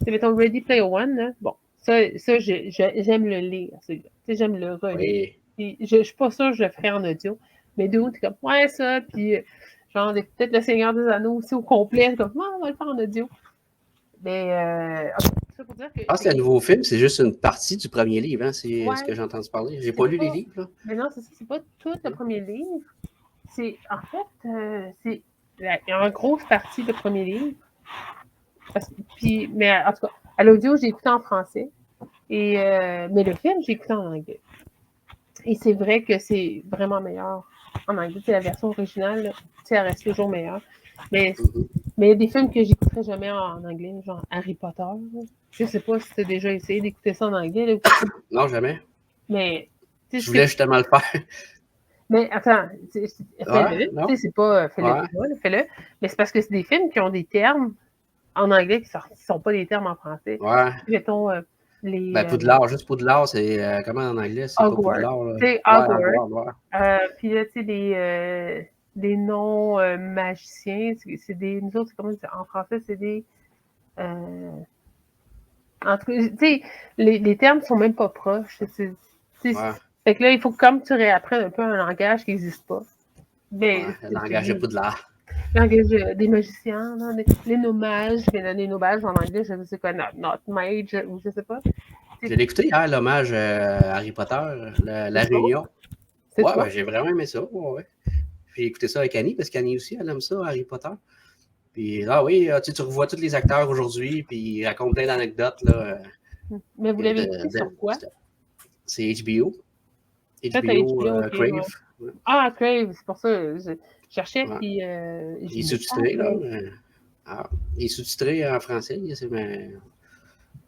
c'est mettons Ready Player One, là, bon. Ça j'aime le lire, celui-là. Tu sais, j'aime le relire. Puis, je suis pas sûre que je le ferais en audio. Mais Dune, t'es comme, ouais, ça. Puis, genre, peut-être Le Seigneur des Anneaux aussi au complet. Comme, on va le faire en audio. Mais, ça pour dire que. Je pense que le nouveau film, c'est juste une partie du premier livre, hein, c'est ce que j'ai entendu parler. J'ai pas lu les livres, là. Mais non, c'est ça, c'est pas tout le premier livre. C'est, en fait, c'est une grosse partie du premier livre. Mais en tout cas, à l'audio, j'ai écouté en français. Mais le film, j'ai écouté en anglais. Et c'est vrai que c'est vraiment meilleur en anglais. La version originale, là, elle reste toujours meilleure. Mais il y a des films que j'écouterais jamais en anglais, genre Harry Potter. Là. Je sais pas si tu as déjà essayé d'écouter ça en anglais. Là. Non, jamais. Mais je voulais justement le faire. Mais attends, fais-le. C'est pas fais-le, fais-le. Mais c'est parce que c'est des films qui ont des termes en anglais qui ne sont pas des termes en français. Ouais. Mettons Ben, Poudlard, juste Poudlard, c'est comment en anglais? C'est pas Poudlard. C'est Hogwarts. Puis là, tu sais, des noms magiciens, c'est des. Nous autres, comment en français, c'est des. En tout cas, tu sais, les termes sont même pas proches. Fait que là, il faut comme tu réapprennes un peu un langage qui n'existe pas. Mais, le langage de Poudlard. Le langage des magiciens, là, les nommages. Mais les nommages en anglais, je ne sais quoi, not mage, ou je sais pas. Je l'ai écouté hier, l'hommage à Harry Potter, la réunion. Ouais, ben, j'ai vraiment aimé ça. Ouais. J'ai écouté ça avec Annie, parce qu'Annie aussi, elle aime ça, Harry Potter. Puis là, oui, tu revois tous les acteurs aujourd'hui, puis ils racontent plein d'anecdotes. Mais vous l'avez écouté sur quoi? C'est HBO. HBO Crave. Ouais. Ah, Crave, c'est pour ça. Je cherchais, puis... il est sous-titré, là. Il est sous-titré en français,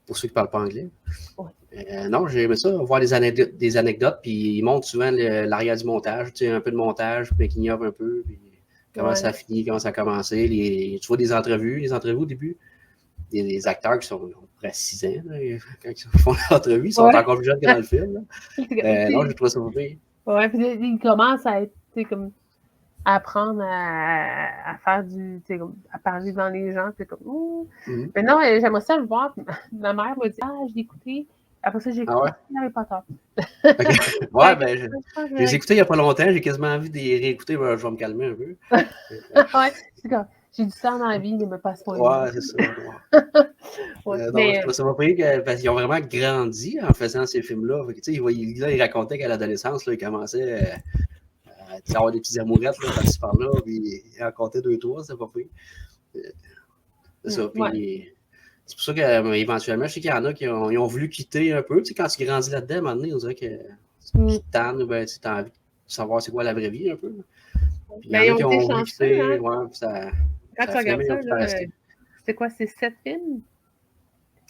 pour ceux qui ne parlent pas anglais. Ouais. Non, j'ai aimé ça, voir des anecdotes, puis ils montrent souvent l'arrière du montage, tu sais, un peu de montage, puis qu'ils ignorent un peu, puis comment ça a fini, comment ça a commencé. Tu vois des entrevues au début, des acteurs qui sont à 6 ans, là, quand ils font l'entrevue, ils sont encore plus jeunes que dans le film. Non, j'ai trouvé ça bien. Ouais, puis ils commencent à être, comme, à apprendre à faire à parler devant les gens, c'est comme, Mais non, j'aimerais ça le voir. Ma mère m'a dit, je l'ai écouté. Après ça, j'ai écouté Harry Potter. Okay. Ouais, ben, je les ai écoutés il n'y a pas longtemps, j'ai quasiment envie de les réécouter, je vais me calmer un peu. Ouais, c'est comme, j'ai du sang dans la vie, ne me passe pas. Ouais, c'est ça. Je trouve ça pas pire parce qu'ils ont vraiment grandi en faisant ces films-là. Ils racontaient qu'à l'adolescence, ils commençaient à avoir des petites amourettes par-ci par-là, puis ils racontaient 2-3, c'est pas pire. C'est ça. Puis c'est pour ça qu'éventuellement, je sais qu'il y en a qui ont voulu quitter un peu. Tu sais, quand tu grandis là-dedans, à un moment donné, on dirait que tu te tannes ou ben, tu as envie de savoir c'est quoi la vraie vie un peu. Puis il y en a qui ont voulu quitter. Hein? Quand tu regardes ça, c'est quoi, c'est 7 films?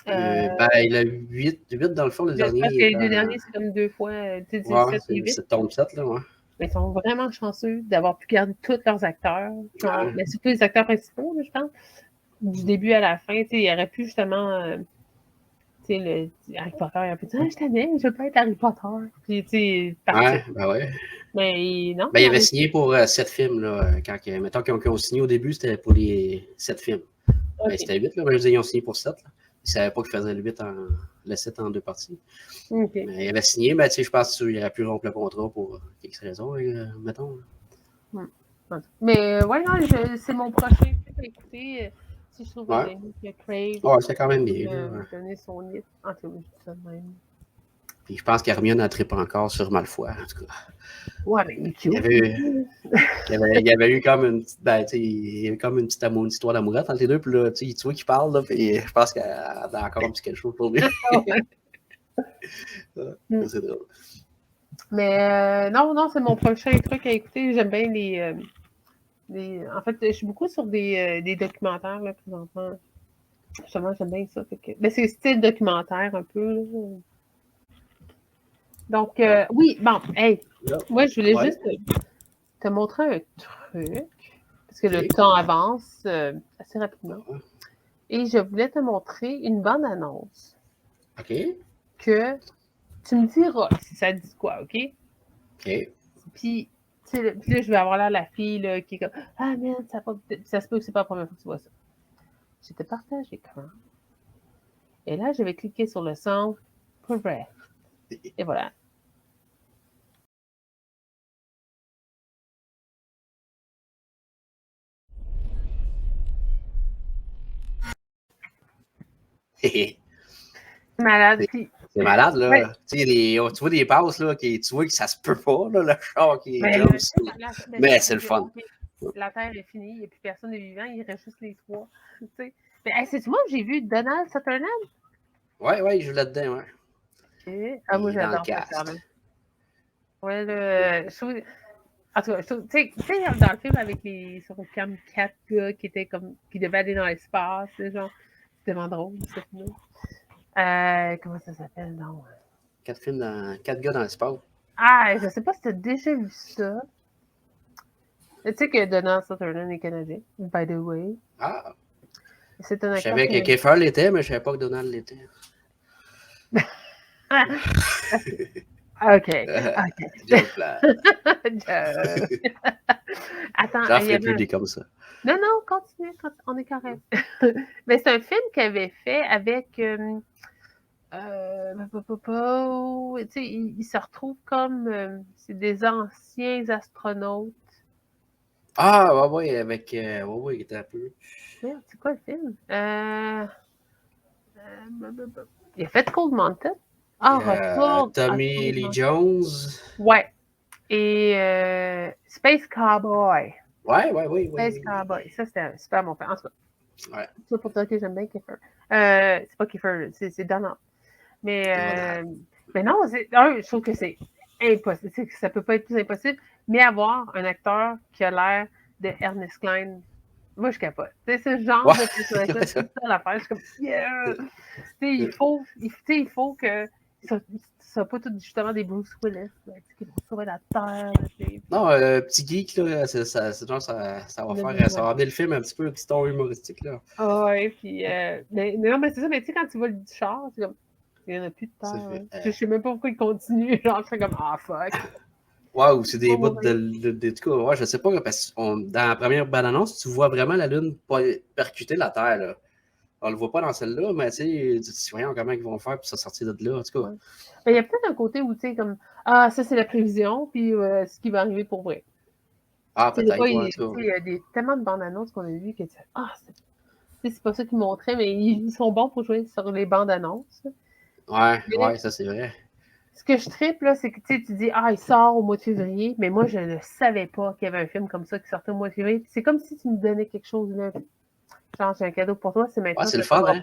Ben, il a 8 dans le fond, le dernier. Parce que les 2 derniers, c'est comme 2 fois. C'est 7 tombe 7, là, ouais. Mais ils sont vraiment chanceux d'avoir pu garder tous leurs acteurs. Mais surtout les acteurs principaux, là, je pense. Du début à la fin, il aurait pu justement. Harry Potter, il aurait pu dire je t'aime, je veux pas être Harry Potter. Puis, tu sais, Mais non. Ben, il avait signé pour 7 films, là. Mettons qu'ils ont signé au début, c'était pour les 7 films. Okay. Ben, c'était 8, là. Mais ils ont signé pour 7, là. Ils ne savaient pas qu'ils faisaient le 7 en 2 parties. Okay. Mais il avait signé, ben, je pense qu'il aurait pu rompre le contrat pour quelques raisons, mettons. Mais ouais, non, c'est mon prochain film à écouter. Si je trouve que Crave. Ouais, c'est quand même bien. Donner son lit. En tout cas, je dis ça de même. Puis je pense qu'Hermione n'a trippé encore sur Malfoy, en tout cas. Ouais, mais il y avait eu comme une petite histoire d'amourette entre les deux, puis là, tu vois qu'il parle, là, puis je pense qu'elle a encore un petit quelque chose pour lui. C'est drôle. Mais non, c'est mon prochain truc à écouter. J'aime bien en fait, je suis beaucoup sur des documentaires, là, présentement. Justement, j'aime bien ça. Mais c'est style documentaire, un peu, là. Donc, oui, bon, hey, moi, je voulais juste te montrer un truc, parce que le temps avance assez rapidement. Et je voulais te montrer une bonne annonce. OK. Que tu me diras si ça dit quoi, OK? OK. Puis là, je vais avoir là la fille là, qui est comme ah, merde, ça se peut que c'est pas la première fois que tu vois ça. Je te partage l'écran. Et là, je vais cliquer sur le son Progress. Et voilà. C'est malade. C'est malade, là. Ouais. Tu vois des passes, là, tu vois que ça se peut pas, là, le char qui est mais c'est le fun. La Terre est finie, il n'y a plus personne de vivant, il reste juste les 3. Mais c'est-tu moi que j'ai vu Donald Sutherland? Oui, il joue là-dedans, ouais. Okay. Ah, moi, j'adore ça. Ouais, je trouve... En tout cas, tu sais, dans le film avec sur comme 4 gars qui devaient aller dans l'espace, genre, c'était vraiment drôle, ce film-là. Comment ça s'appelle, non? 4 gars dans l'espace. Ah, je sais pas si tu as déjà vu ça. Tu sais que Donald Sutherland est canadien, by the way. Ah! C'est un Je acteur savais que canadien. Kiefer l'était, mais je savais pas que Donald l'était. OK. Joke plat. Attends, J'en il y ferai avait plus des comme ça. Non, continue, on est correct. Mais c'est un film qu'il avait fait avec... tu sais, il se retrouve comme... c'est des anciens astronautes. Ah, ouais, avec... ouais, il était un peu... Merde, c'est quoi le film? Il a fait Cold Mountain. Ah, retourne à Tommy Cold Lee Mountain. Jones. Ouais. Et Space Cowboy. Ouais. Space Cowboy. Ça, c'était un super bon film. En tout cas, Ouais. c'est pour ça que j'aime bien Kiefer. C'est pas Kiefer, c'est Donald. Mais non, je trouve que c'est impossible. Ça peut pas être plus impossible. Mais avoir un acteur qui a l'air de Ernest Cline, moi, je capote. C'est ce genre de personnage-là, c'est ça l'affaire. Je suis comme, yeah! Il faut que ça soit pas tout justement des Bruce Willis qui vont sauver la Terre. Non, petit geek, là, c'est genre, ça va faire... Ça va amener le film un petit peu, un petit ton humoristique, là. Ouais, puis... mais non, mais c'est ça, mais tu sais, quand tu vois le char, c'est comme... Il n'y en a plus de Terre. Je sais même pas pourquoi il continue. Genre, je fais comme, ah, fuck. Ouais, ou c'est des bouts de tout cas, ouais, je sais pas, parce que dans la première bande-annonce, tu vois vraiment la Lune percuter la Terre, là. On le voit pas dans celle-là, mais tu sais, voyons comment ils vont faire pour se sortir de là, en tout cas. Ouais. Mais il y a peut-être un côté où, tu sais, comme, ah, ça, c'est la prévision, puis ce qui va arriver pour vrai. Ah, peut-être, ouais, il y a tellement de bandes-annonces qu'on a vues que tu fais, ah, c'est pas ça qu'ils montraient, mais ils sont bons pour jouer sur les bandes-annonces. Ouais, ça, c'est vrai. Ce que je trippe, là, c'est que tu dis, ah, il sort au mois de février, mais moi, je ne savais pas qu'il y avait un film comme ça qui sortait au mois de février. C'est comme si tu me donnais quelque chose, là. Genre, j'ai un cadeau pour toi, c'est maintenant. Ouais, c'est le fun, hein?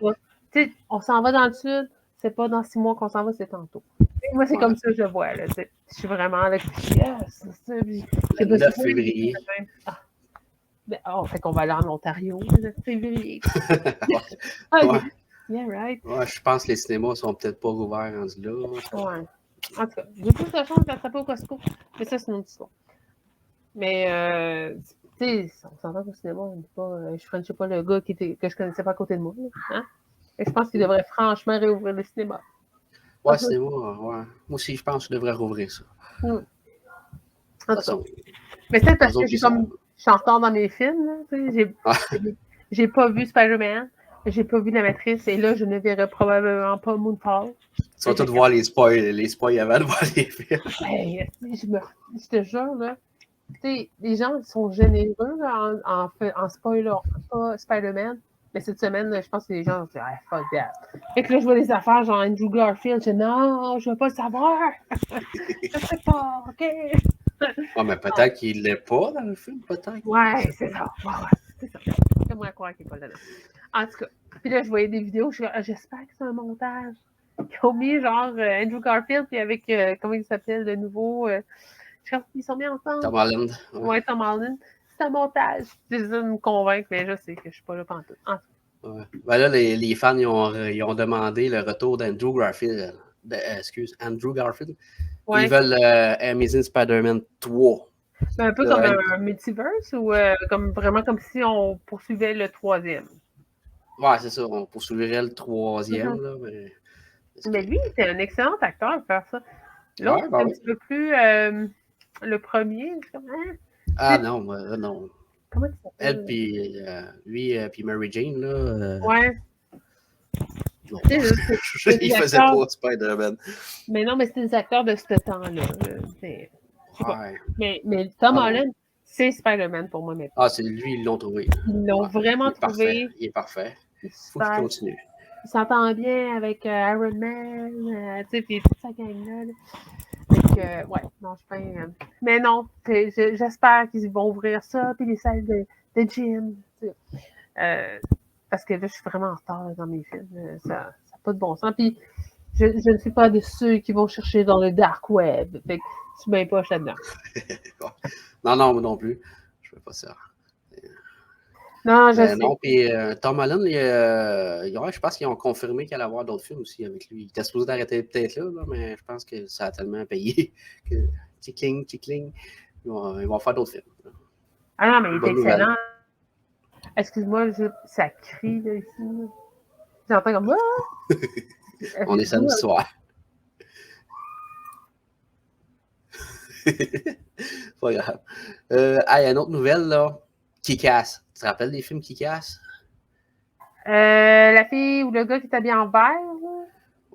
Tu sais, on s'en va dans le sud, c'est pas dans 6 mois qu'on s'en va, c'est tantôt. Et moi, c'est comme ça que je le vois, là. Je suis vraiment là, yes, c'est ça. Le 9 février. Fait qu'on va aller en Ontario, le 9 février. Ouais. Yeah, right. Ouais, je pense que les cinémas sont peut-être pas ouverts rendus là. Ouais. En tout cas, j'ai plus de chance d'attraper au Costco. Mais ça, c'est une autre histoire. Mais, tu sais, on s'entend qu'au cinéma, je ne pas le gars que je connaissais pas à côté de moi. Hein? Et je pense qu'il devrait franchement réouvrir le cinéma. Ouais, cinéma, ouais. Moi aussi, je pense que je devrais rouvrir ça. En tout cas. Mais c'est parce que je suis en retard dans mes films. J'ai pas vu Spider-Man. J'ai pas vu La Matrice. Et là, je ne verrai probablement pas Moonfall. Tu vas tout voir les spoils avant de voir les films. Hey, je te jure, là. T'sais, les gens sont généreux là, en spoiler, pas Spider-Man. Mais cette semaine, je pense que les gens ont dit, ah, fuck that. Et que là, je vois les affaires, genre Andrew Garfield, je dis, non, je veux pas le savoir. Je sais pas, OK? Ah, mais peut-être qu'il l'est pas dans le film, peut-être. Ouais, c'est ça. Ouais, c'est ça. J'aimerais croire qu'il n'est pas là. En tout cas, puis là, je voyais des vidéos, j'espère que c'est un montage. Ils ont mis genre Andrew Garfield, puis avec, comment il s'appelle, le nouveau. Ils sont mis ensemble. Tom Holland. Ouais, Tom Holland. C'est un montage. C'est ça de me convaincre, mais je sais que je suis pas là pantoute. Ouais. Ben là, les fans, ils ont demandé le retour d'Andrew Garfield. Andrew Garfield. Ouais. Ils veulent Amazing Spider-Man 3. Mais un peu comme un multiverse ou vraiment comme si on poursuivait le 3e. Ouais, c'est ça. On poursuivrait le 3e. Là, mais lui, c'est un excellent acteur pour faire ça. L'autre, c'est un petit peu plus le premier. Ah non, non. Comment il s'appelle? Elle, puis lui, puis Mary Jane, là. Ouais. Non. Il faisait pas Spider-Man. Mais non, mais c'est des acteurs de ce temps-là. Ouais. Mais Tom Holland, c'est Spider-Man pour moi maintenant. Ah, c'est lui, ils l'ont trouvé. Ils l'ont vraiment trouvé. Il est parfait. Il faut qu'il continue. Il s'entend bien avec Iron Man, tu sais, puis toute sa gang-là. Donc, ouais, non, je pense. Mais non, j'espère qu'ils vont ouvrir ça, puis les salles de gym. Parce que là, je suis vraiment en retard là, dans mes films. Ça n'a pas de bon sens. Puis, je ne suis pas de ceux qui vont chercher dans le dark web. Fait que suis bien poche là-dedans. Non, moi non plus. Je fais pas ça. Non, je sais. Non, puis Tom Holland, je pense qu'ils ont confirmé qu'il allait avoir d'autres films aussi avec lui. Il était supposé d'arrêter peut-être là, mais je pense que ça a tellement payé que tickling. Ils vont faire d'autres films. Ah non, mais il est Bonne excellent. nouvelle. Excuse-moi, ça crie là, ici. J'entends comme On est samedi soir. Pas grave. Une autre nouvelle, là. Kick-Ass. Tu te rappelles des films Kick-Ass? La fille ou le gars qui est habillé en vert, là?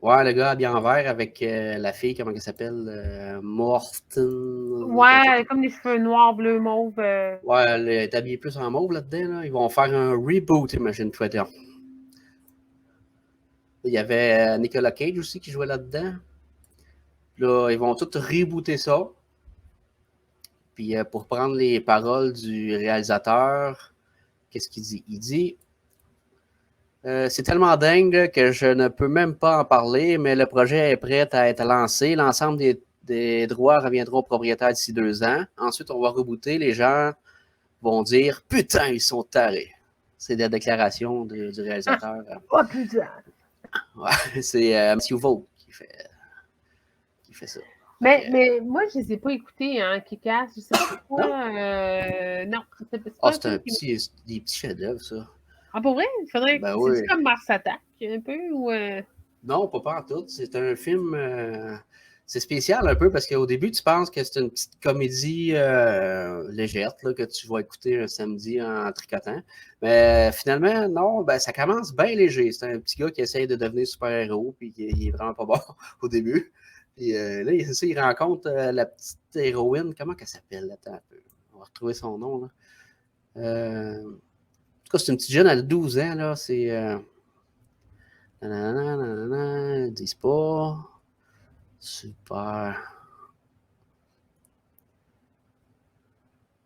Ouais, le gars habillé en vert avec la fille, comment elle s'appelle? Morton. Ouais, comme les cheveux noirs, bleus, mauves. Ouais, elle est habillée plus en mauve là-dedans. Là. Ils vont faire un reboot, imagine-toi. Il y avait Nicolas Cage aussi qui jouait là-dedans. Là, ils vont tout rebooter ça. Puis pour prendre les paroles du réalisateur, qu'est-ce qu'il dit? Il dit c'est tellement dingue que je ne peux même pas en parler, mais le projet est prêt à être lancé. L'ensemble des droits reviendront au propriétaire d'ici 2 ans. Ensuite, on va rebooter. Les gens vont dire putain, ils sont tarés. C'est la déclaration du réalisateur. Oh putain! Ouais, c'est Matthew Vaughn qui fait ça. Mais moi, je ne les ai pas écoutés, hein, Kick-Ass. Je ne sais pas pourquoi. Non. C'est des petits chefs-d'œuvre, ça. Ah, pour vrai? Il faudrait. Ben C'est oui. comme Mars Attack, un peu? Ou, Non, pas en tout. C'est un film. C'est spécial un peu parce qu'au début, tu penses que c'est une petite comédie légère là, que tu vas écouter un samedi en tricotant. Mais finalement, non, ben, ça commence bien léger. C'est un petit gars qui essaye de devenir super-héros puis il est vraiment pas bon au début. Puis là, il rencontre la petite héroïne. Comment qu'elle s'appelle? Attends un peu. On va retrouver son nom. Là. En tout cas, c'est une petite jeune, elle a 12 ans. Là. C'est. Ils disent pas. Super.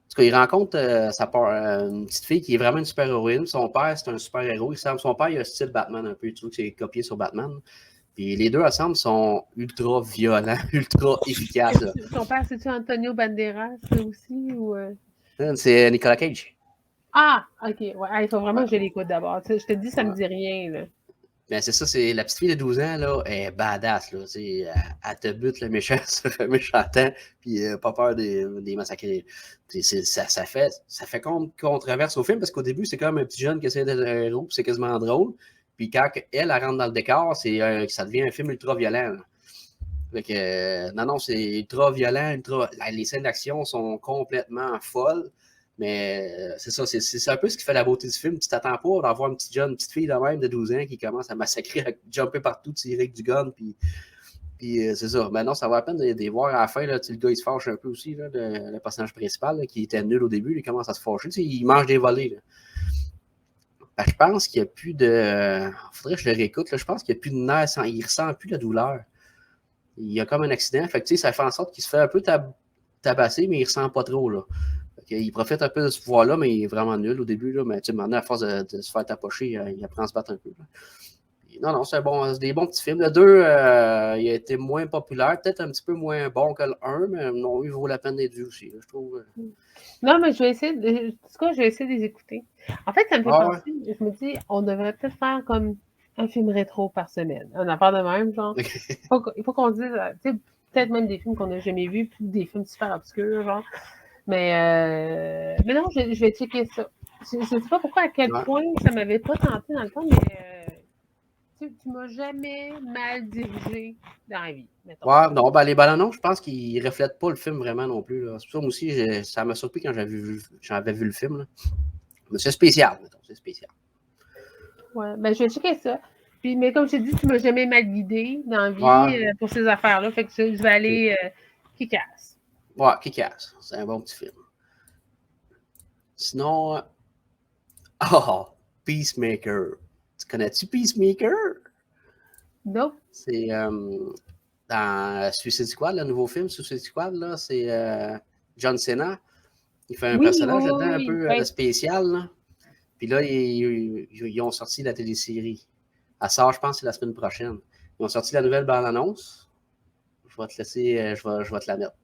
En tout cas, il rencontre une petite fille qui est vraiment une super-héroïne. Son père, c'est un super-héros. Son père, il a un style Batman un peu. Tu vois que c'est copié sur Batman. Puis les deux ensemble sont ultra violents, ultra efficaces. Là. Son père, c'est-tu Antonio Banderas aussi? Ou, C'est Nicolas Cage. Ah, ok. Ouais, il faut vraiment que je l'écoute d'abord. Je te dis, ça me dit rien. Là. Ben, c'est ça, c'est la petite fille de 12 ans, là, elle est badass, là, elle te bute le méchant sur un méchant temps, puis pas peur des massacrer. Ça fait controverse au film, parce qu'au début, c'est comme un petit jeune qui essaie d'être un héros, puis c'est quasiment drôle. Puis quand elle rentre dans le décor, ça devient un film ultra violent. Là. Fait que, non, c'est ultra violent, les scènes d'action sont complètement folles. Mais c'est ça, c'est un peu ce qui fait la beauté du film. Tu t'attends pas d'avoir une petite fille de même de 12 ans qui commence à massacrer, à jumper partout, tirer avec du gun. Puis c'est ça. Ben non, ça va à peine de les voir à la fin. Là, le gars, il se fâche un peu aussi, là, le personnage principal, là, qui était nul au début, il commence à se fâcher. Il mange des volets. Là. Ben, je pense qu'il n'y a plus de. Faudrait que je le réécoute. Là. Je pense qu'il n'y a plus de nerfs. Il ne ressent plus la douleur. Il y a comme un accident. Fait que, ça fait en sorte qu'il se fait un peu tabasser, mais il ne ressent pas trop. Là. Il profite un peu de ce pouvoir-là, mais il est vraiment nul au début. Là, mais maintenant, à force de se faire tapocher, il apprend à se battre un peu. Là. Non, c'est des bons petits films. Le 2, il a été moins populaire, peut-être un petit peu moins bon que le 1, mais non, il vaut la peine d'être vu aussi, là, je trouve. Non, mais je vais essayer de les écouter. En fait, ça me fait penser, je me dis, on devrait peut-être faire comme un film rétro par semaine. Un affaire de même, genre. Il faut qu'on dise, peut-être même des films qu'on n'a jamais vus, puis des films super obscurs, genre. Mais non, je vais checker ça. Je ne sais pas pourquoi, à quel point ça ne m'avait pas tenté dans le temps, mais tu m'as jamais mal dirigé dans la vie. Mettons. Ouais, non, ben les ballons, je pense qu'ils ne reflètent pas le film vraiment non plus. C'est pour ça, moi aussi, ça m'a surpris quand j'avais vu le film. Là. Mais c'est spécial, mettons, c'est spécial. Ouais, ben je vais checker ça. Puis, mais comme je t'ai dit, tu ne m'as jamais mal guidé dans la vie pour ces affaires-là. Fait que je vais aller Kick-Ass. Ouais, Kick-Ass. C'est un bon petit film. Sinon, Peacemaker. Tu connais-tu Peacemaker? Non. C'est dans Suicide Squad, le nouveau film Suicide Squad, là, c'est John Cena. Il fait un personnage là-dedans un peu spécial. Là. Puis là, ils ont sorti la télésérie. Elle sort, je pense, c'est la semaine prochaine. Ils ont sorti la nouvelle bande-annonce. Je vais te laisser, je vais te la mettre.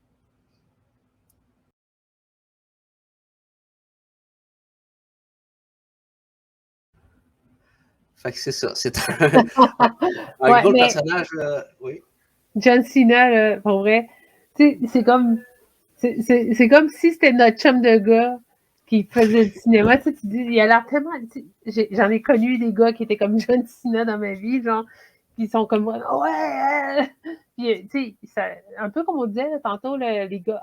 Fait que c'est ça. C'est un Ouais, gros mais personnage, oui. John Cena, là, pour vrai, tu sais, c'est comme si c'était notre chum de gars qui faisait du cinéma. Tu sais, tu dis, il a l'air tellement. J'en ai connu des gars qui étaient comme John Cena dans ma vie, genre, qui sont comme ouais! Puis, tu sais, un peu comme on disait là, tantôt, les gars,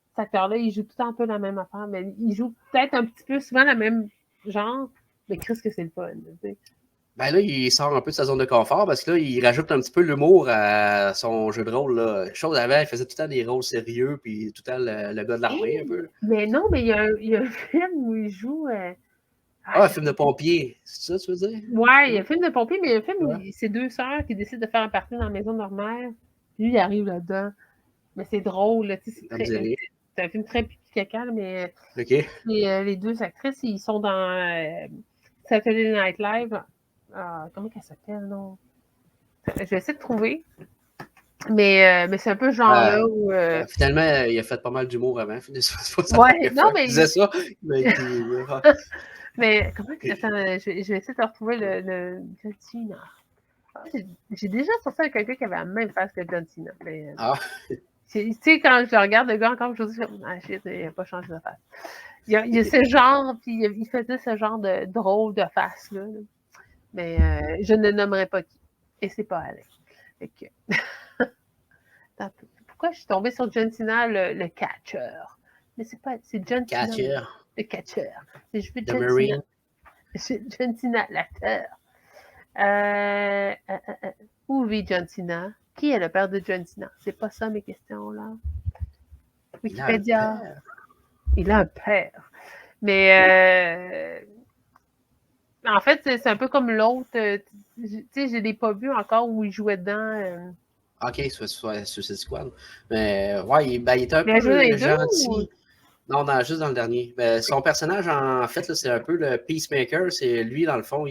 cet acteur-là, il joue tout le temps un peu la même affaire, mais il joue peut-être un petit peu souvent la même genre, mais Chris, que c'est le fun, tu sais. Ben là, il sort un peu de sa zone de confort parce que là, il rajoute un petit peu l'humour à son jeu de rôle. Là. Chose avant, il faisait tout le temps des rôles sérieux, puis tout le temps le gars de l'armée, un peu. Mais non, mais il y a un film où il joue. Un film de pompier, c'est ça, tu veux dire? Ouais, il y a un film de pompier, mais il y a un film où Ouais. c'est deux sœurs qui décident de faire un party dans la maison de leur mère. Lui, il arrive là-dedans. Mais c'est drôle, là, tu sais, Ça me dit rien. c'est un film très pipi caca, mais OK. les deux actrices, ils sont dans Saturday Night Live. Comment qu'elle s'appelle, non? Je vais essayer de trouver. Mais c'est un peu ce genre-là où. Finalement, il a fait pas mal d'humour avant. Ouais, non, mais. Il disait ça, mais mais comment. Attends, je vais essayer de retrouver le John Cena. J'ai déjà sorti avec quelqu'un qui avait la même face que John Cena. Mais, tu sais, quand je regarde le gars encore aujourd'hui, je me dis, ah shit, il n'a pas changé de face. Il y a ce genre, puis il faisait ce genre de drôle de face-là. Là. Mais je ne nommerai pas qui. Et c'est pas Alain. Fait que... Pourquoi je suis tombée sur John Cena, le catcheur? Mais c'est pas. C'est John Cena. Le catcheur. C'est je veux John Cena. John Cena, l'acteur. Où vit John Cena? Qui est le père de John Cena? C'est pas ça mes questions, là. Wikipédia. Il a un père. Mais en fait, c'est un peu comme l'autre. Tu sais, je l'ai pas vu encore où il jouait dedans. OK, soit Suicide Squad. Mais ouais, il était un peu gentil. Ou... Non, juste dans le dernier. Ben, son personnage, en fait, c'est un peu le peacemaker. C'est lui, dans le fond,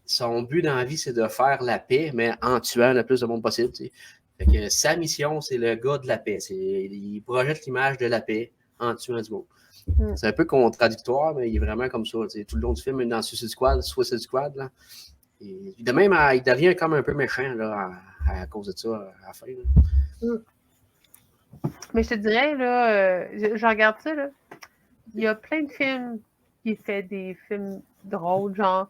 son but dans la vie, c'est de faire la paix, mais en tuant le plus de monde possible. Tu sais. Fait que sa mission, c'est le gars de la paix. Il projette l'image de la paix en tuant du monde. C'est un peu contradictoire, mais il est vraiment comme ça. Tu sais. Tout le long du film, dans Suicide Squad, là, et de même, il devient comme un peu méchant là, à cause de ça à la fin. Mais je te dirais, là, je regarde ça, là. Il y a plein de films qui fait des films drôles, genre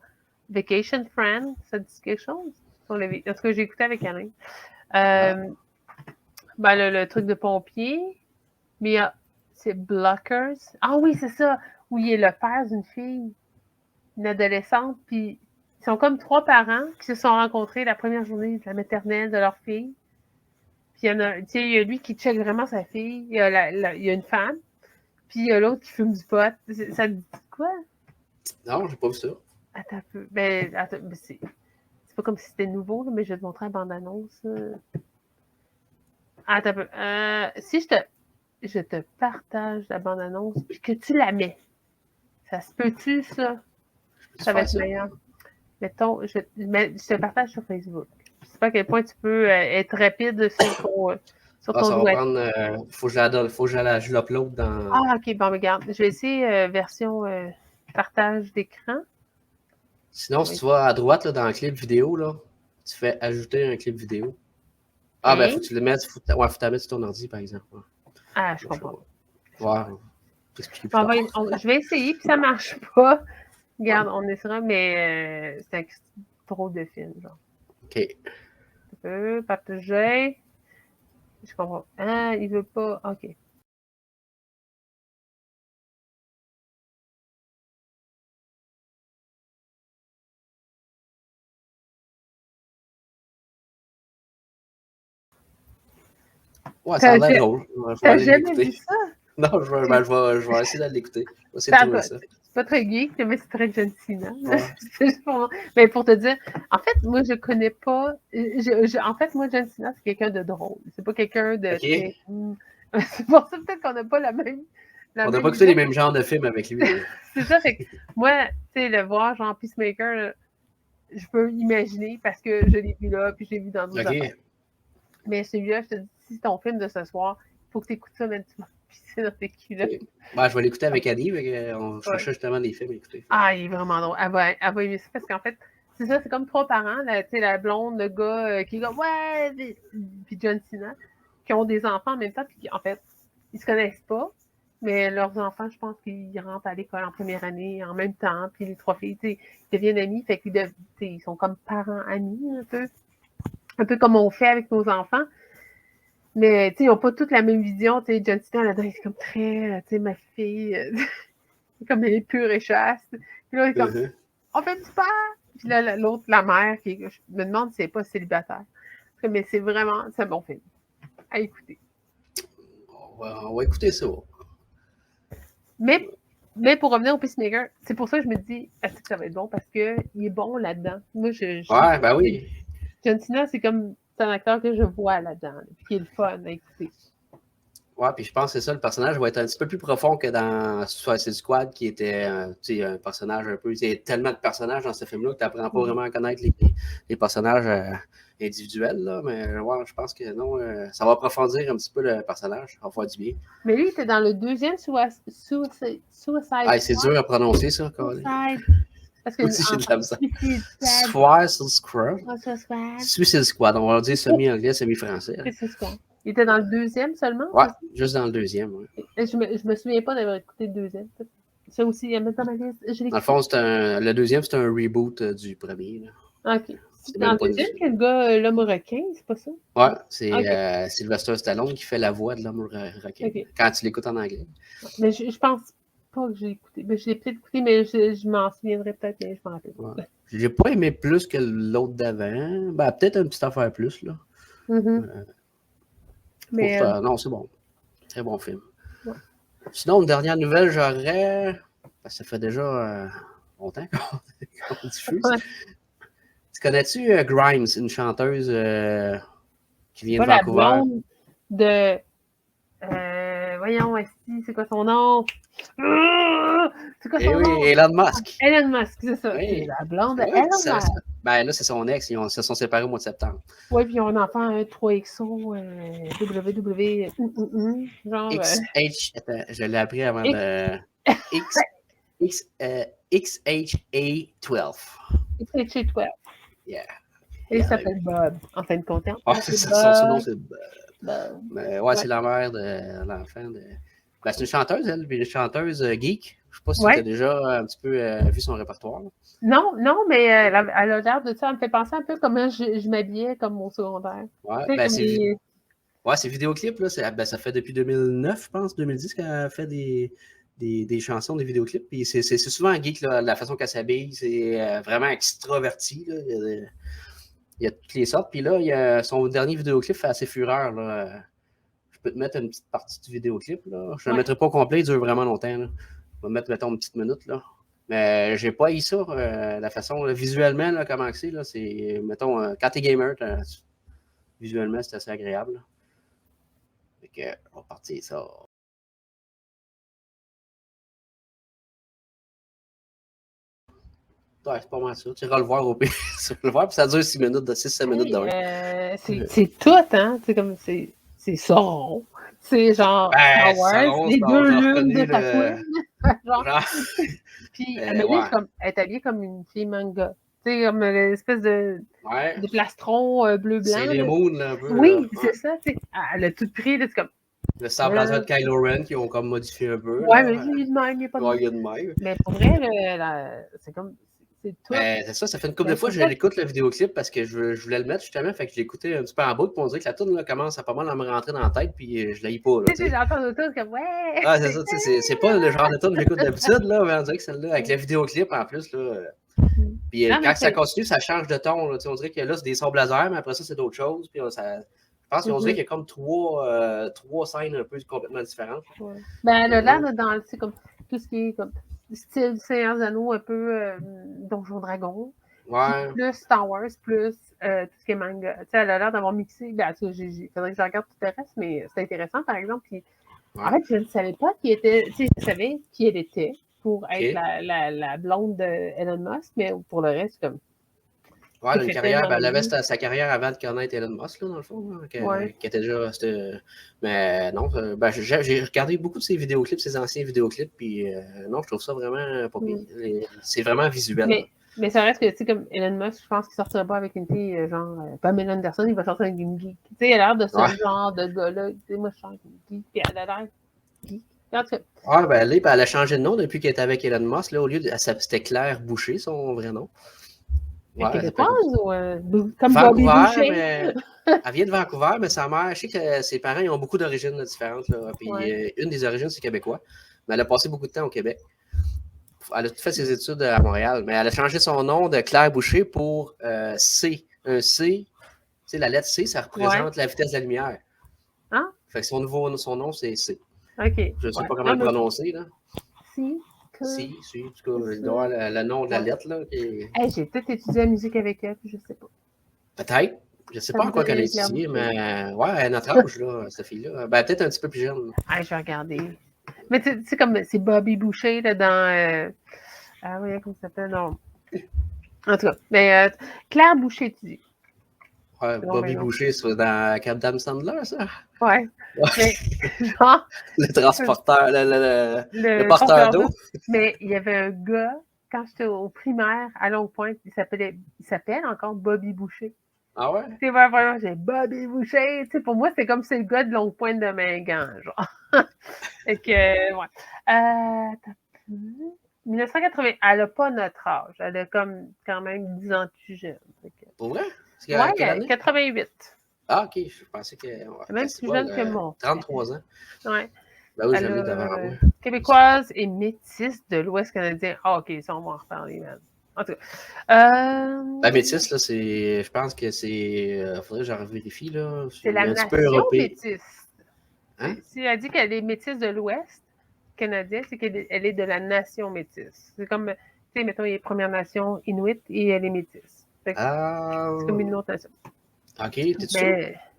Vacation Friend, ça dit quelque chose? En tout cas, j'ai écouté avec Alain. Ben, le truc de pompier, mais c'est Blockers. Ah oui, c'est ça, où il est le père d'une fille, une adolescente, puis ils sont comme 3 parents qui se sont rencontrés la première journée de la maternelle de leur fille. Puis il y a lui qui check vraiment sa fille, il y a une femme, puis il y a l'autre qui fume du pot. Ça te dit quoi? Non, j'ai pas vu ça. Attends un peu. Ben, c'est pas comme si c'était nouveau, là, mais je vais te montrer la bande-annonce. Attends un peu. Si je te partage la bande-annonce, puis que tu la mets, ça se peut-tu, ça? Ça va être meilleur. Mettons, je te partage sur Facebook. Je sais pas à quel point tu peux être rapide sur ton ça va prendre. Faut que je l'upload dans. Ah, ok, bon, regarde. Je vais essayer version partage d'écran. Sinon, si tu vas à droite là, dans le clip vidéo, là, tu fais ajouter un clip vidéo. Ah, ben, faut que tu le mettes. Faut la mettre sur ton ordi, par exemple. Ouais. Ah, je comprends. Ouais. Je vais essayer, puis ça marche pas. Regarde, on essaiera, mais c'est trop de films, genre. OK. Tu peux partager. Je comprends. Ah, il veut pas. OK. Ouais, ça a l'air drôle. T'as jamais vu ça? Non, je vais essayer d'aller l'écouter. Je vais essayer de trouver ça. C'est pas très geek, mais c'est très John Cena. Ouais. Mais pour te dire, en fait, moi, je connais pas. En fait, moi, John Cena, c'est quelqu'un de drôle. C'est pas quelqu'un de. Okay. C'est pour ça peut-être qu'on n'a pas la même. On n'a pas écouté les mêmes genres de films avec lui. C'est ça, fait que moi, tu sais, le voir, genre Peacemaker, là, je peux imaginer parce que je l'ai vu là, puis je l'ai vu dans d'autres affaires. Mais celui-là, je te dis, si ton film de ce soir, faut que tu écoutes ça, mais tu vas pisser dans tes culottes. Ben, je vais l'écouter avec Annie, on cherchait justement des films à écouter. Ah, il est vraiment drôle. Elle va aimer ça parce qu'en fait, c'est ça, c'est comme 3 parents, la blonde, le gars qui est comme ouais, puis John Cena, qui ont des enfants en même temps, puis en fait, ils se connaissent pas, mais leurs enfants, je pense qu'ils rentrent à l'école en première année en même temps, puis les 3 filles, ils deviennent amis, fait qu'ils sont comme parents amis un peu comme on fait avec nos enfants. Mais ils n'ont pas toutes la même vision. John Cena, là-dedans, c'est comme très, ma fille, comme elle est pure et chaste. Puis là, il est comme, on fait du sport. Puis là, l'autre, la mère, je me demande si elle n'est pas célibataire. Mais c'est un bon film à écouter. On va écouter ça. Mais pour revenir au Peacemaker, c'est pour ça que je me dis, est-ce que ça va être bon? Parce qu'il est bon là-dedans. Moi, ouais, ben oui. John Cena, c'est un acteur que je vois là-dedans, puis qui est le fun à écouter. Ouais, puis je pense que c'est ça, le personnage va être un petit peu plus profond que dans Suicide Squad, qui était un personnage un peu. Il y a tellement de personnages dans ce film-là que tu n'apprends pas vraiment à connaître les personnages individuels, là. Mais ouais, je pense que non, ça va approfondir un petit peu le personnage, ça va faire du bien. Mais lui, il était dans le deuxième Suicide Ah, c'est dur à prononcer, ça. Parce que j'ai de la misère. Suicide Squad. On va dire semi-anglais, semi-français. Suicide Squad. Il était dans le deuxième seulement? Ouais, juste dans le deuxième. Ouais. Je me souviens pas d'avoir écouté le deuxième. Ça aussi, il y a même pas ma liste. Dans le fond, le deuxième, c'est un reboot du premier. Là. OK. C'est dans le deuxième que le gars, l'homme requin, c'est pas ça? Ouais, c'est Sylvester Stallone qui fait la voix de l'homme requin. Okay. Quand tu l'écoutes en anglais. Mais je pense pas que j'ai écouté. Je l'ai peut-être écouté, mais je m'en souviendrai peut-être, mais je m'en rappelle pas. Ouais. J'ai pas aimé plus que l'autre d'avant. Ben, peut-être une petite affaire plus, là. Mais non, c'est bon. Très bon film. Ouais. Sinon, une dernière nouvelle, j'aurais. Ça fait déjà longtemps qu'on diffuse. Ouais. Tu connais-tu Grimes, une chanteuse qui vient de Vancouver? La blonde de. Voyons, c'est quoi son nom? C'est quoi son nom? Oui, Elon Musk. Elon Musk, c'est ça. Oui. La blonde de Elon Musk. Ben là, c'est son ex. Ils se sont séparés au mois de septembre. Oui, puis ils ont un enfant, un 3XO, WW, genre... Attends, je l'ai appris avant de... XHA12. XHA12. Yeah. Et il s'appelle Bob, en fin de compte. Ah, c'est ça, son nom, c'est Bob. Mais ouais, c'est la mère de l'enfant de... Ben, c'est une chanteuse, elle, puis une chanteuse geek. Je sais pas si tu as déjà un petit peu vu son répertoire. Là. Non, mais elle a l'air de ça. Elle me fait penser un peu comment je m'habillais comme mon secondaire. Ouais, ben ces vidéoclips, là, ça fait depuis 2009, je pense, 2010 qu'elle a fait des chansons, des vidéoclips. Puis c'est souvent geek, là, la façon qu'elle s'habille. C'est vraiment extraverti. Là. Il y a toutes les sortes. Puis là, son dernier vidéoclip fait assez fureur. Là. Je peux te mettre une petite partie du vidéoclip. Là. Je ne le mettrai pas au complet, il dure vraiment longtemps. Là. Je vais mettre, mettons, une petite minute. Là. Mais j'ai pas eu ça, la façon, là, visuellement, là, comment c'est. Là, c'est, mettons, quand t'es gamer, visuellement, c'est assez agréable. Là. Fait que, on va partir ça. Ouais, c'est pas mal ça. Tu iras le voir au pire. Tu vas le voir, puis ça dure 6 minutes, de 6-7 minutes d'heure. C'est tout, hein? C'est comme, c'est Sauron. C'est genre Star Wars, les deux lunes de ta queen. Puis elle est habillée comme une fille manga. Tu sais, comme l'espèce de plastron bleu-blanc. C'est les Moon, là, un peu. Oui, c'est ça. Elle a tout pris, là, c'est comme... Le sable laser de Kylo Ren qui ont comme modifié un peu. Ouais, mais il y a de même, il n'y a pas de même. Il y a de même. Mais pour vrai, c'est comme... C'est ça, ça fait une couple de fois que je l'écoute le vidéoclip parce que je voulais le mettre justement, fait que je l'écoutais un petit peu en bout pour dire que la toune commence à pas mal à me rentrer dans la tête puis je l'ai pas. Tu sais, j'entends d'autres comme ouais! Ah, c'est ça, c'est pas le genre de toune que j'écoute d'habitude, là, mais on dirait que celle-là, avec le vidéoclip en plus, là. Puis quand ça continue, ça change de ton, là, on dirait que là, c'est des sons laser, mais après ça, c'est d'autres choses. Puis je pense qu'on dirait qu'il y a comme trois scènes un peu complètement différentes. Ouais. Ben, là, dans comme tout ce qui est comme style Seigneur des Anneaux, un peu Donjon Dragon. Ouais. Plus Star Wars, plus tout ce qui est manga. Tu sais, elle a l'air d'avoir mixé. Ben, il faudrait que je regarde tout le reste, mais c'est intéressant, par exemple. Puis, en fait, je ne savais pas qui était. Tu sais, je savais qui elle était pour être la blonde de Elon Musk, mais pour le reste, comme. Ouais, une C'était carrière, dans elle la avait vie. sa carrière avant de connaître Elon Musk, là, dans le fond, là, Ouais. qui était déjà. Mais non, ben, j'ai regardé beaucoup de ses vidéoclips, ses anciens vidéoclips, puis non, je trouve ça vraiment pas pire. C'est vraiment visuel. Là. Mais ça reste que, tu sais, comme Elon Musk, je pense qu'il sortirait pas avec une fille genre Pamela Anderson, il va sortir avec une geek. Tu sais, il a l'air de ce genre de gars-là. Tu sais, moi, je chante une geek, puis elle a l'air geek. En tout cas. Ah, ben, elle a changé de nom depuis qu'elle était avec Elon Musk. Là, au lieu de. C'était Claire Boucher, son vrai nom. Ouais, québécoise ou comme Vancouver, Bobby Boucher? Mais elle vient de Vancouver, mais sa mère, je sais que ses parents ils ont beaucoup d'origines différentes. Là, puis une des origines, c'est québécois. Mais elle a passé beaucoup de temps au Québec. Elle a fait ses études à Montréal, mais elle a changé son nom de Claire Boucher pour C. Un C, tu sais, la lettre C, ça représente la vitesse de la lumière. Hein? Fait que son nom, c'est C. OK. Je ne sais pas comment le prononcer. Là. Si. Si, en tout cas, il doit avoir le nom de la lettre. Là, qui... Hey, j'ai peut-être étudié la musique avec elle, puis je sais pas. Peut-être. Je ne sais pas en quoi qu'elle a étudié, mais ouais, elle a notre âge, là, cette fille-là. Ben, peut-être un petit peu plus jeune. Ah, je vais regarder. Mais tu sais, comme c'est Bobby Boucher là, dans. Ah oui, comment ça s'appelle? Non. En tout cas, mais Claire Boucher, tu dis. Ouais, Bobby Boucher, c'est dans Captain Sandler, ça? Ouais. Mais, genre. Le transporteur, le porteur d'eau. Mais il y avait un gars, quand j'étais au primaire à Longue-Pointe, il s'appelle encore Bobby Boucher. Ah ouais? Tu sais, vraiment, j'ai Bobby Boucher. Tu sais, pour moi, c'est comme c'est le gars de Longue-Pointe de Mingan, genre. Fait que, ouais. 1980, elle n'a pas notre âge. Elle a comme quand même 10 ans plus jeune. Pour vrai? Ouais, 88. Ah, ok. Je pensais que. Ouais, même plus jeune que moi. 33 ans. Ouais. Ben oui, je l'ai devant moi. Québécoise et métisse de l'Ouest canadien. Ah, ok, ça, on va en reparler, man. En tout cas. La métisse, là, c'est. Je pense que c'est. Faudrait que je vérifie, là. C'est la nation métisse. Hein? Si elle dit qu'elle est métisse de l'Ouest canadien, c'est qu'elle est de la nation métisse. C'est comme, tu sais, mettons, il y a Première Nation Inuit et elle est métisse. C'est comme une autre nation. OK, t'es sûr?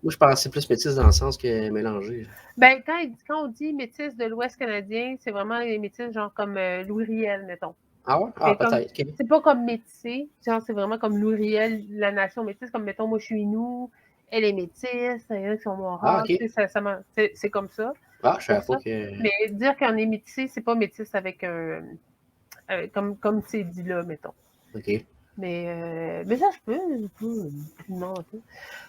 Moi, je pensais plus métisse dans le sens que mélangé. Ben, quand on dit métisse de l'Ouest canadien, c'est vraiment les métisses, genre comme Louis Riel, mettons. Ah ouais? Ah, peut-être. Okay. C'est pas comme métissé, genre c'est vraiment comme Louis Riel, la nation métisse, comme mettons, moi je suis Inou, elle est métisse, il y en a qui sont Mohawks, c'est comme ça. Ah, je savais pas que. Mais dire qu'on est métissé, c'est pas métisse avec un. Comme c'est dit là, mettons. OK. Mais ça, je peux. Non,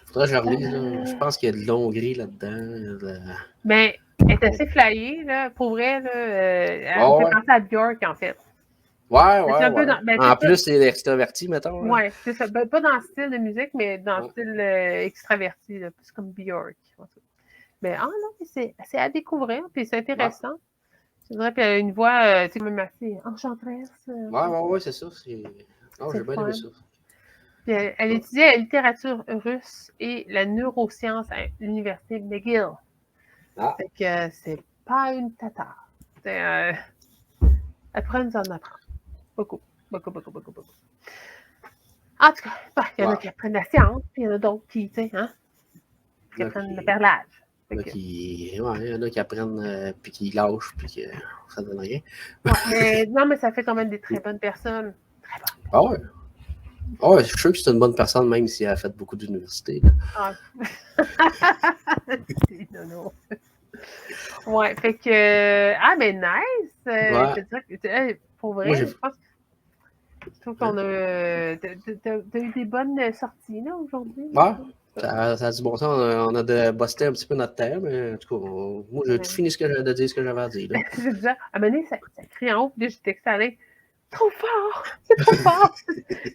faudrait que je relise. Je pense qu'il y a de l'Hongrie là-dedans. Mais elle est assez flyée, là. Pour vrai, là. Elle me fait penser à Björk, en fait. Ouais. En plus, c'est extraverti, mettons. Là. Ouais, c'est ça. Ben, pas dans le style de musique, mais dans le style extraverti, là, plus comme Björk. Mais non, c'est à découvrir, puis c'est intéressant. Ouais. Je dirais, puis elle a une voix, c'est même assez enchanteresse. Ouais, c'est ça. Non, j'ai bien aimé ça. Puis elle étudiait la littérature russe et la neuroscience à l'université McGill. Fait que c'est pas une tata. Elle prend nous en apprendre. Beaucoup. En tout cas, il y en a qui apprennent la science, puis il y en a d'autres qui, tu sais, qui apprennent le perlage. Il y en a qui apprennent, puis qui lâchent, puis que ça donne rien. Non, mais ça fait quand même des très bonnes personnes. Très bonnes. Ah ouais? Ah ouais, je suis sûr que c'est une bonne personne, même si elle a fait beaucoup d'universités. Ah. non. Ouais, fait que. Ah, mais nice! Pour vrai, moi, je pense que. Je trouve qu'on a. T'as eu des bonnes sorties, là, aujourd'hui? Ouais. Ça a du bon sens. On a busté un petit peu notre terre, mais en tout cas, moi, j'ai tout fini de dire ce que j'avais à dire. C'est déjà. À un moment donné, ça crie en haut, puis j'ai texté à l'aide. Trop fort! C'est trop fort!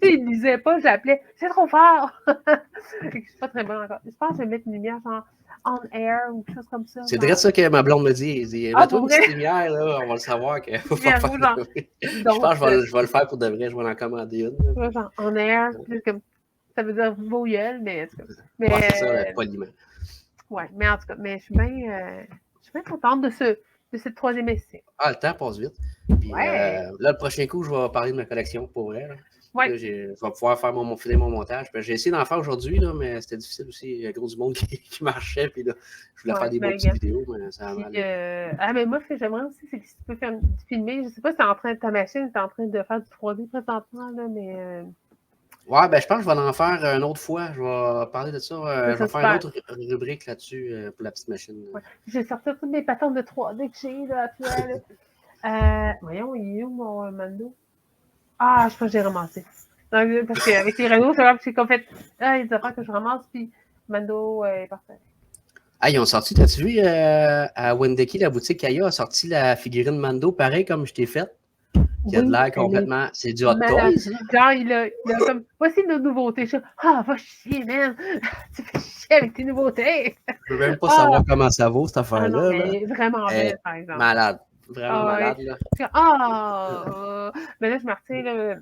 Il ne disait pas, j'appelais, c'est trop fort! Je ne suis pas très bonne encore. Je pense que je vais mettre une lumière genre on air ou quelque chose comme ça. C'est direct ça que ma blonde me dit. Elle dit, mets-toi une petite lumière, là, on va le savoir qu'il faut pas faire. Donc, je pense que je vais le faire pour de vrai, je vais en commander une. Genre on air, comme, ça veut dire vos gueules, mais en tout cas. Ouais, c'est ça, poliment. Ouais, mais en tout cas, mais je suis bien contente de cette troisième essai. Ah, le temps passe vite. Puis là, le prochain coup, je vais parler de ma collection pour vrai. Là. Ouais. Là, je vais pouvoir faire finir mon montage. J'ai essayé d'en faire aujourd'hui, là, mais c'était difficile aussi. Il y a gros du monde qui marchait. Puis là, je voulais faire des bonnes petites vidéos, mais ça a mal. Mais moi, j'aimerais aussi, c'est que si tu peux filmer. Je ne sais pas si ta machine est en train de faire du 3D présentement, là, mais Ouais, ben je pense que je vais en faire une autre fois. Je vais parler de ça. Je vais faire une autre rubrique là-dessus pour la petite machine. Ouais. J'ai sorti toutes mes patentes de 3D que j'ai là, actuelles. Voyons, il est où mon Mando? Ah, je crois que j'ai ramassé. Donc, parce qu'avec les Renault, c'est comme fait, les affaires que je ramasse, puis Mando est parfait. Ah, ils ont sorti, t'as-tu vu, à Wendeki, la boutique Kaya a sorti la figurine Mando, pareil comme je t'ai faite. Qui a de l'air complètement. C'est du Hot Toys, là. Genre, il a comme, voici nos nouveautés. Je va chier, man. Tu fais chier avec tes nouveautés. Je veux même pas savoir comment ça vaut, cette affaire-là. Non, mais vraiment belle, par exemple. Malade. Vraiment malade, là. Mais là, je me retiens, là.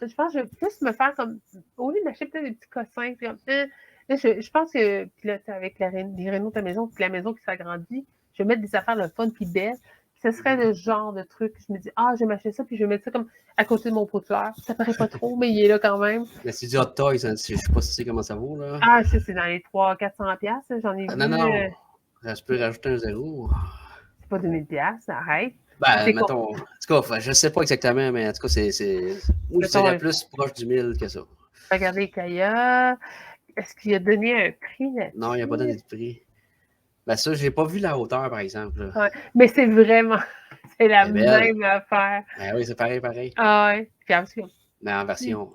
Je pense que je vais plus me faire comme. Au lieu d'acheter peut-être des petits cossins, puis comme. Là, je pense que. Puis là, avec les rénaux de ta maison, puis la maison qui s'agrandit, je vais mettre des affaires de fun puis belles. Ce serait le genre de truc que je me dis, je vais m'acheter ça, puis je vais mettre ça comme à côté de mon potoir. Ça paraît pas trop, mais il est là quand même. Mais c'est du Hot Toys, hein. Je sais pas si tu sais comment ça vaut, là. Ah, ça, c'est dans les 300-400$. J'en ai vu. Non. Je peux rajouter un zéro. C'est pas 2000$, arrête. Ben, mettons. En tout cas, je sais pas exactement, mais en tout cas, c'est. Moi, je dirais plus proche du 1000 que ça. Regardez, Kaya. Est-ce qu'il a donné un prix là-dessus? Non, il n'a pas donné de prix. Ben, ça, je n'ai pas vu la hauteur, par exemple. Ouais. Mais c'est vraiment. C'est la même affaire. Ben oui, c'est pareil. Ah ouais. Puis en mais en version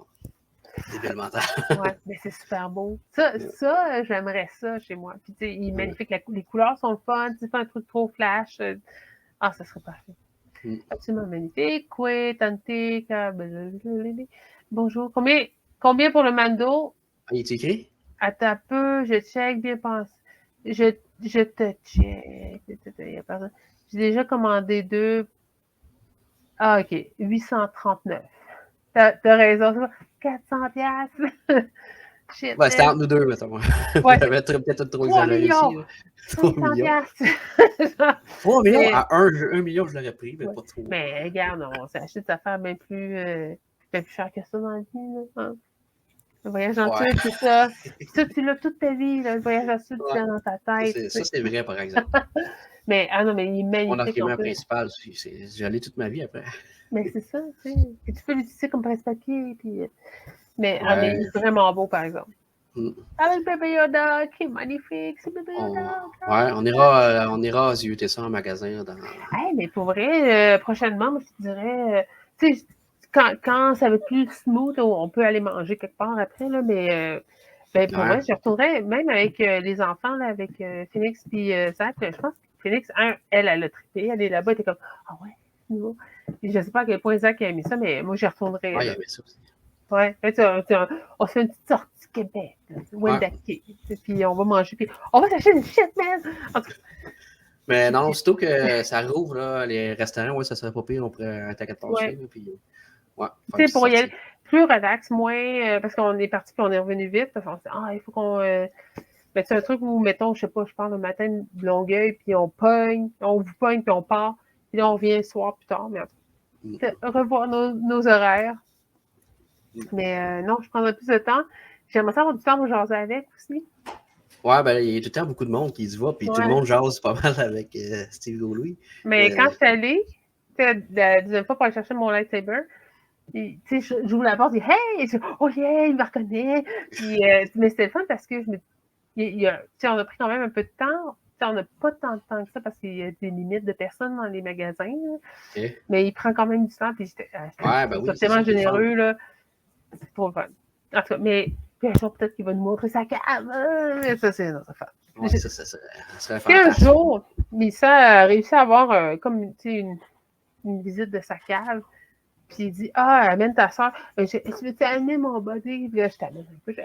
débile-mentale. Ouais, mais c'est super beau. Ça j'aimerais ça chez moi. Puis, tu sais, il est magnifique. Les couleurs sont fun. C'est pas un truc trop flash. Ça serait parfait. Absolument magnifique. Tante, bonjour. Combien pour le Mando? Il est écrit? Attends un peu, je check, bien pensé. Je te check. J'ai déjà commandé 2. Ah, OK. 839. T'as raison. 400$. Shit. Ouais, c'était entre nous deux, mettons. Ouais. J'avais peut-être trop 3 millions. Aussi, 3 millions. 3 millions à 1 million, je l'aurais pris, mais pas trop. Mais regarde, on s'est acheté des affaires bien plus cher que ça dans la vie. Là. Le voyage en Suède, c'est ça. Ça, tu l'as toute ta vie, là, le voyage en Suède, tu l'as dans ta tête. Ça, c'est vrai, par exemple. mais il est magnifique. Mon argument principal, j'allais toute ma vie après. Mais c'est ça, tu sais. Et tu peux l'utiliser comme presse-papier. Puis... Mais il est vraiment beau, par exemple. Avec bébé Yoda, qui est magnifique, c'est bébé Yoda. Ouais, on ira zioter ça en magasin. Mais pour vrai, prochainement, moi, je te dirais, tu sais, quand ça va être plus smooth, on peut aller manger quelque part après, là, mais pour moi, je retournerais même avec les enfants, là, avec Phoenix et Zach. Je pense que Phoenix, elle a trippé, elle est là-bas, elle était comme, ouais, c'est nouveau. Puis je ne sais pas à quel point Zach a aimé ça, mais moi, j'y retournerais. Ouais, il aimait ça aussi. Ouais, on se fait une petite sortie Québec, Wendake, puis on va manger, puis on va s'acheter une shit, man! Mais non, surtout que ça rouvre, là, les restaurants, ça serait pas pire, on pourrait un taquet de passer, puis tu sais, pour y aller plus relax, moins, parce qu'on est parti, puis on est revenu vite, parce qu'on s'est dit, il faut qu'on... Mais c'est un truc où, mettons, je sais pas, je pars le matin de Longueuil, puis on vous pogne, puis on part, puis là, on revient le soir plus tard, mais revoir nos horaires. Mais non, je prendrai plus de temps. J'aimerais ça avoir du temps pour jaser avec aussi. Ouais, ben il y a tout le temps beaucoup de monde qui se voit, puis tout le monde jase pas mal avec Steve Louis. Mais quand je suis allée, la deuxième fois pour aller chercher mon lightsaber, j'ouvre la porte, je dis « Hey! » Oh yeah, il me reconnaît! Puis, mais c'était le fun parce que on a pris quand même un peu de temps. On n'a pas tant de temps que ça parce qu'il y a des limites de personnes dans les magasins. Okay. Mais il prend quand même du temps. Puis j'étais tellement généreux. Là. C'est trop fun. En tout cas, mais un jour, peut-être qu'il va nous montrer sa cave. Mais ça, c'est notre affaire. Ouais, ça serait fantastique. Un jour, Missa a réussi à avoir comme une visite de sa cave. Puis il dit amène ta soeur. Tu veux amener mon body? Puis là, je t'amène un peu.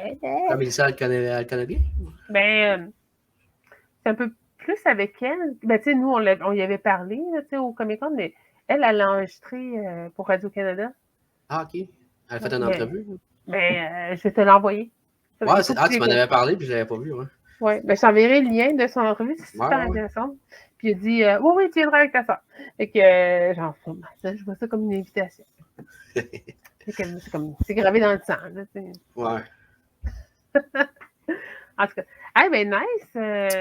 Comme Missa, elle connaît bien? Ben, c'est un peu plus avec elle. Ben, tu sais, nous, on y avait parlé au Comic-Con, mais elle l'a enregistré pour Radio-Canada. Ah, OK. Elle a fait une entrevue? Mais je vais te l'envoyer. Ouais, tu m'en avais parlé, puis je ne l'avais pas vu. Ouais, ben, je t'enverrai le lien de son entrevue, c'est super intéressant. Puis il a dit oui, tu viendras avec ta soeur. Fait que, je vois ça comme une invitation. C'est gravé dans le sang. Là, ouais. En tout cas, ben nice.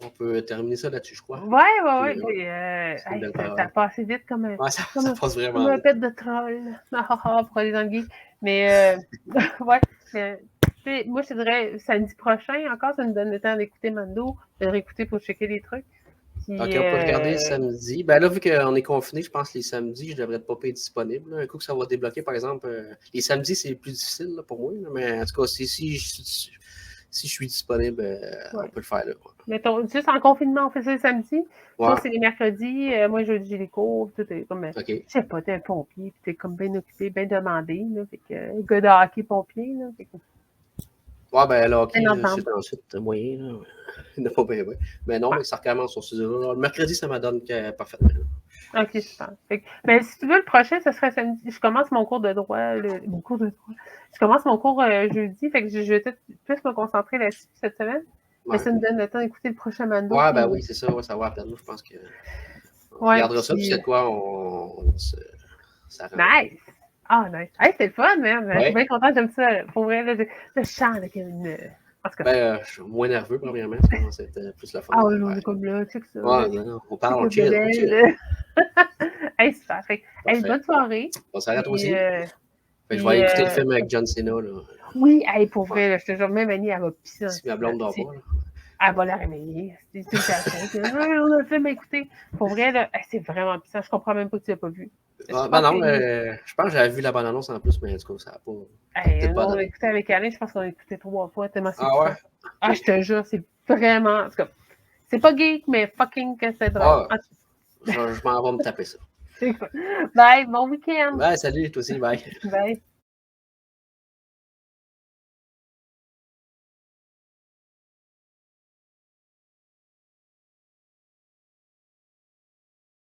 On peut terminer ça là-dessus, je crois. Ouais. Ça passe vite comme un, ça passe vraiment comme un pet de troll pour aller dans le geek. Mais, ouais. Moi, je te dirais, samedi prochain, encore, ça me donne le temps d'écouter Mando, de réécouter pour checker les trucs. Puis, OK, on peut regarder samedi. Ben là, vu qu'on est confiné, je pense que les samedis, je devrais pas être disponible. Là. Un coup que ça va débloquer, par exemple, les samedis, c'est plus difficile là, pour moi. Là, mais en tout cas, si je suis disponible, on peut le faire là. Mettons, juste en confinement, on fait ça le samedi. Ouais. Ça, c'est les mercredis. Moi, jeudi, j'ai les cours. Tout est comme, OK. je sais pas, t'es un pompier, puis t'es comme bien occupé, bien demandé. Là, fait que, gars de hockey pompier. Là, fait que... Ouais, ben là, OK, c'est ensuite moyen. Là. Il n'a pas bien, ouais. Mais non, mais ça recommence sur ce là. Le mercredi, ça m'adonne parfaitement. OK, super. Mais si tu veux, le prochain, ce serait samedi. Je commence mon cours de droit. Je commence mon cours jeudi. Fait que je vais peut-être plus me concentrer là-dessus cette semaine. Ouais. Mais ça me donne le temps d'écouter le prochain Mando. Ouais, ben oui, c'est ça. Ouais, ça va à peine. Je pense que. On regardera ça, puis c'est quoi, ça nice! Ah, nice. Hey, c'était le fun, man. Ouais. Je suis bien contente, j'aime ça. Pour vrai, là, le chant avec une. En tout cas. Ben, je suis moins nerveux, premièrement. Ça commence à être plus la fun. Ah, oui, comme là, check ça. Ouais, non, on parle, on chill. Hey, super. Hey, bonne soirée. On s'arrête aussi. Je vais aller écouter le film avec John Cena. Là. Oui, hey, pour vrai, là, je te jure, même Annie, elle va pisser. Si ma blonde dort pas. Là. Elle va la réveiller. C'est on a le film à écouter. Pour vrai, là, c'est vraiment pissant. Je comprends même pas que tu l'as pas vu. Ah, ben non, je pense que j'avais vu la bande-annonce en plus, mais en tout cas, ça n'a pas. Hey, on a écouté avec Alain, je pense qu'on a écouté 3 fois. Tellement c'est ouais? Ah, je te jure, c'est vraiment. En tout cas, c'est pas geek, mais fucking que c'est drôle. Ah, je m'en vais me taper ça. Bye, bon week-end. Bye, salut, toi aussi, bye. Bye.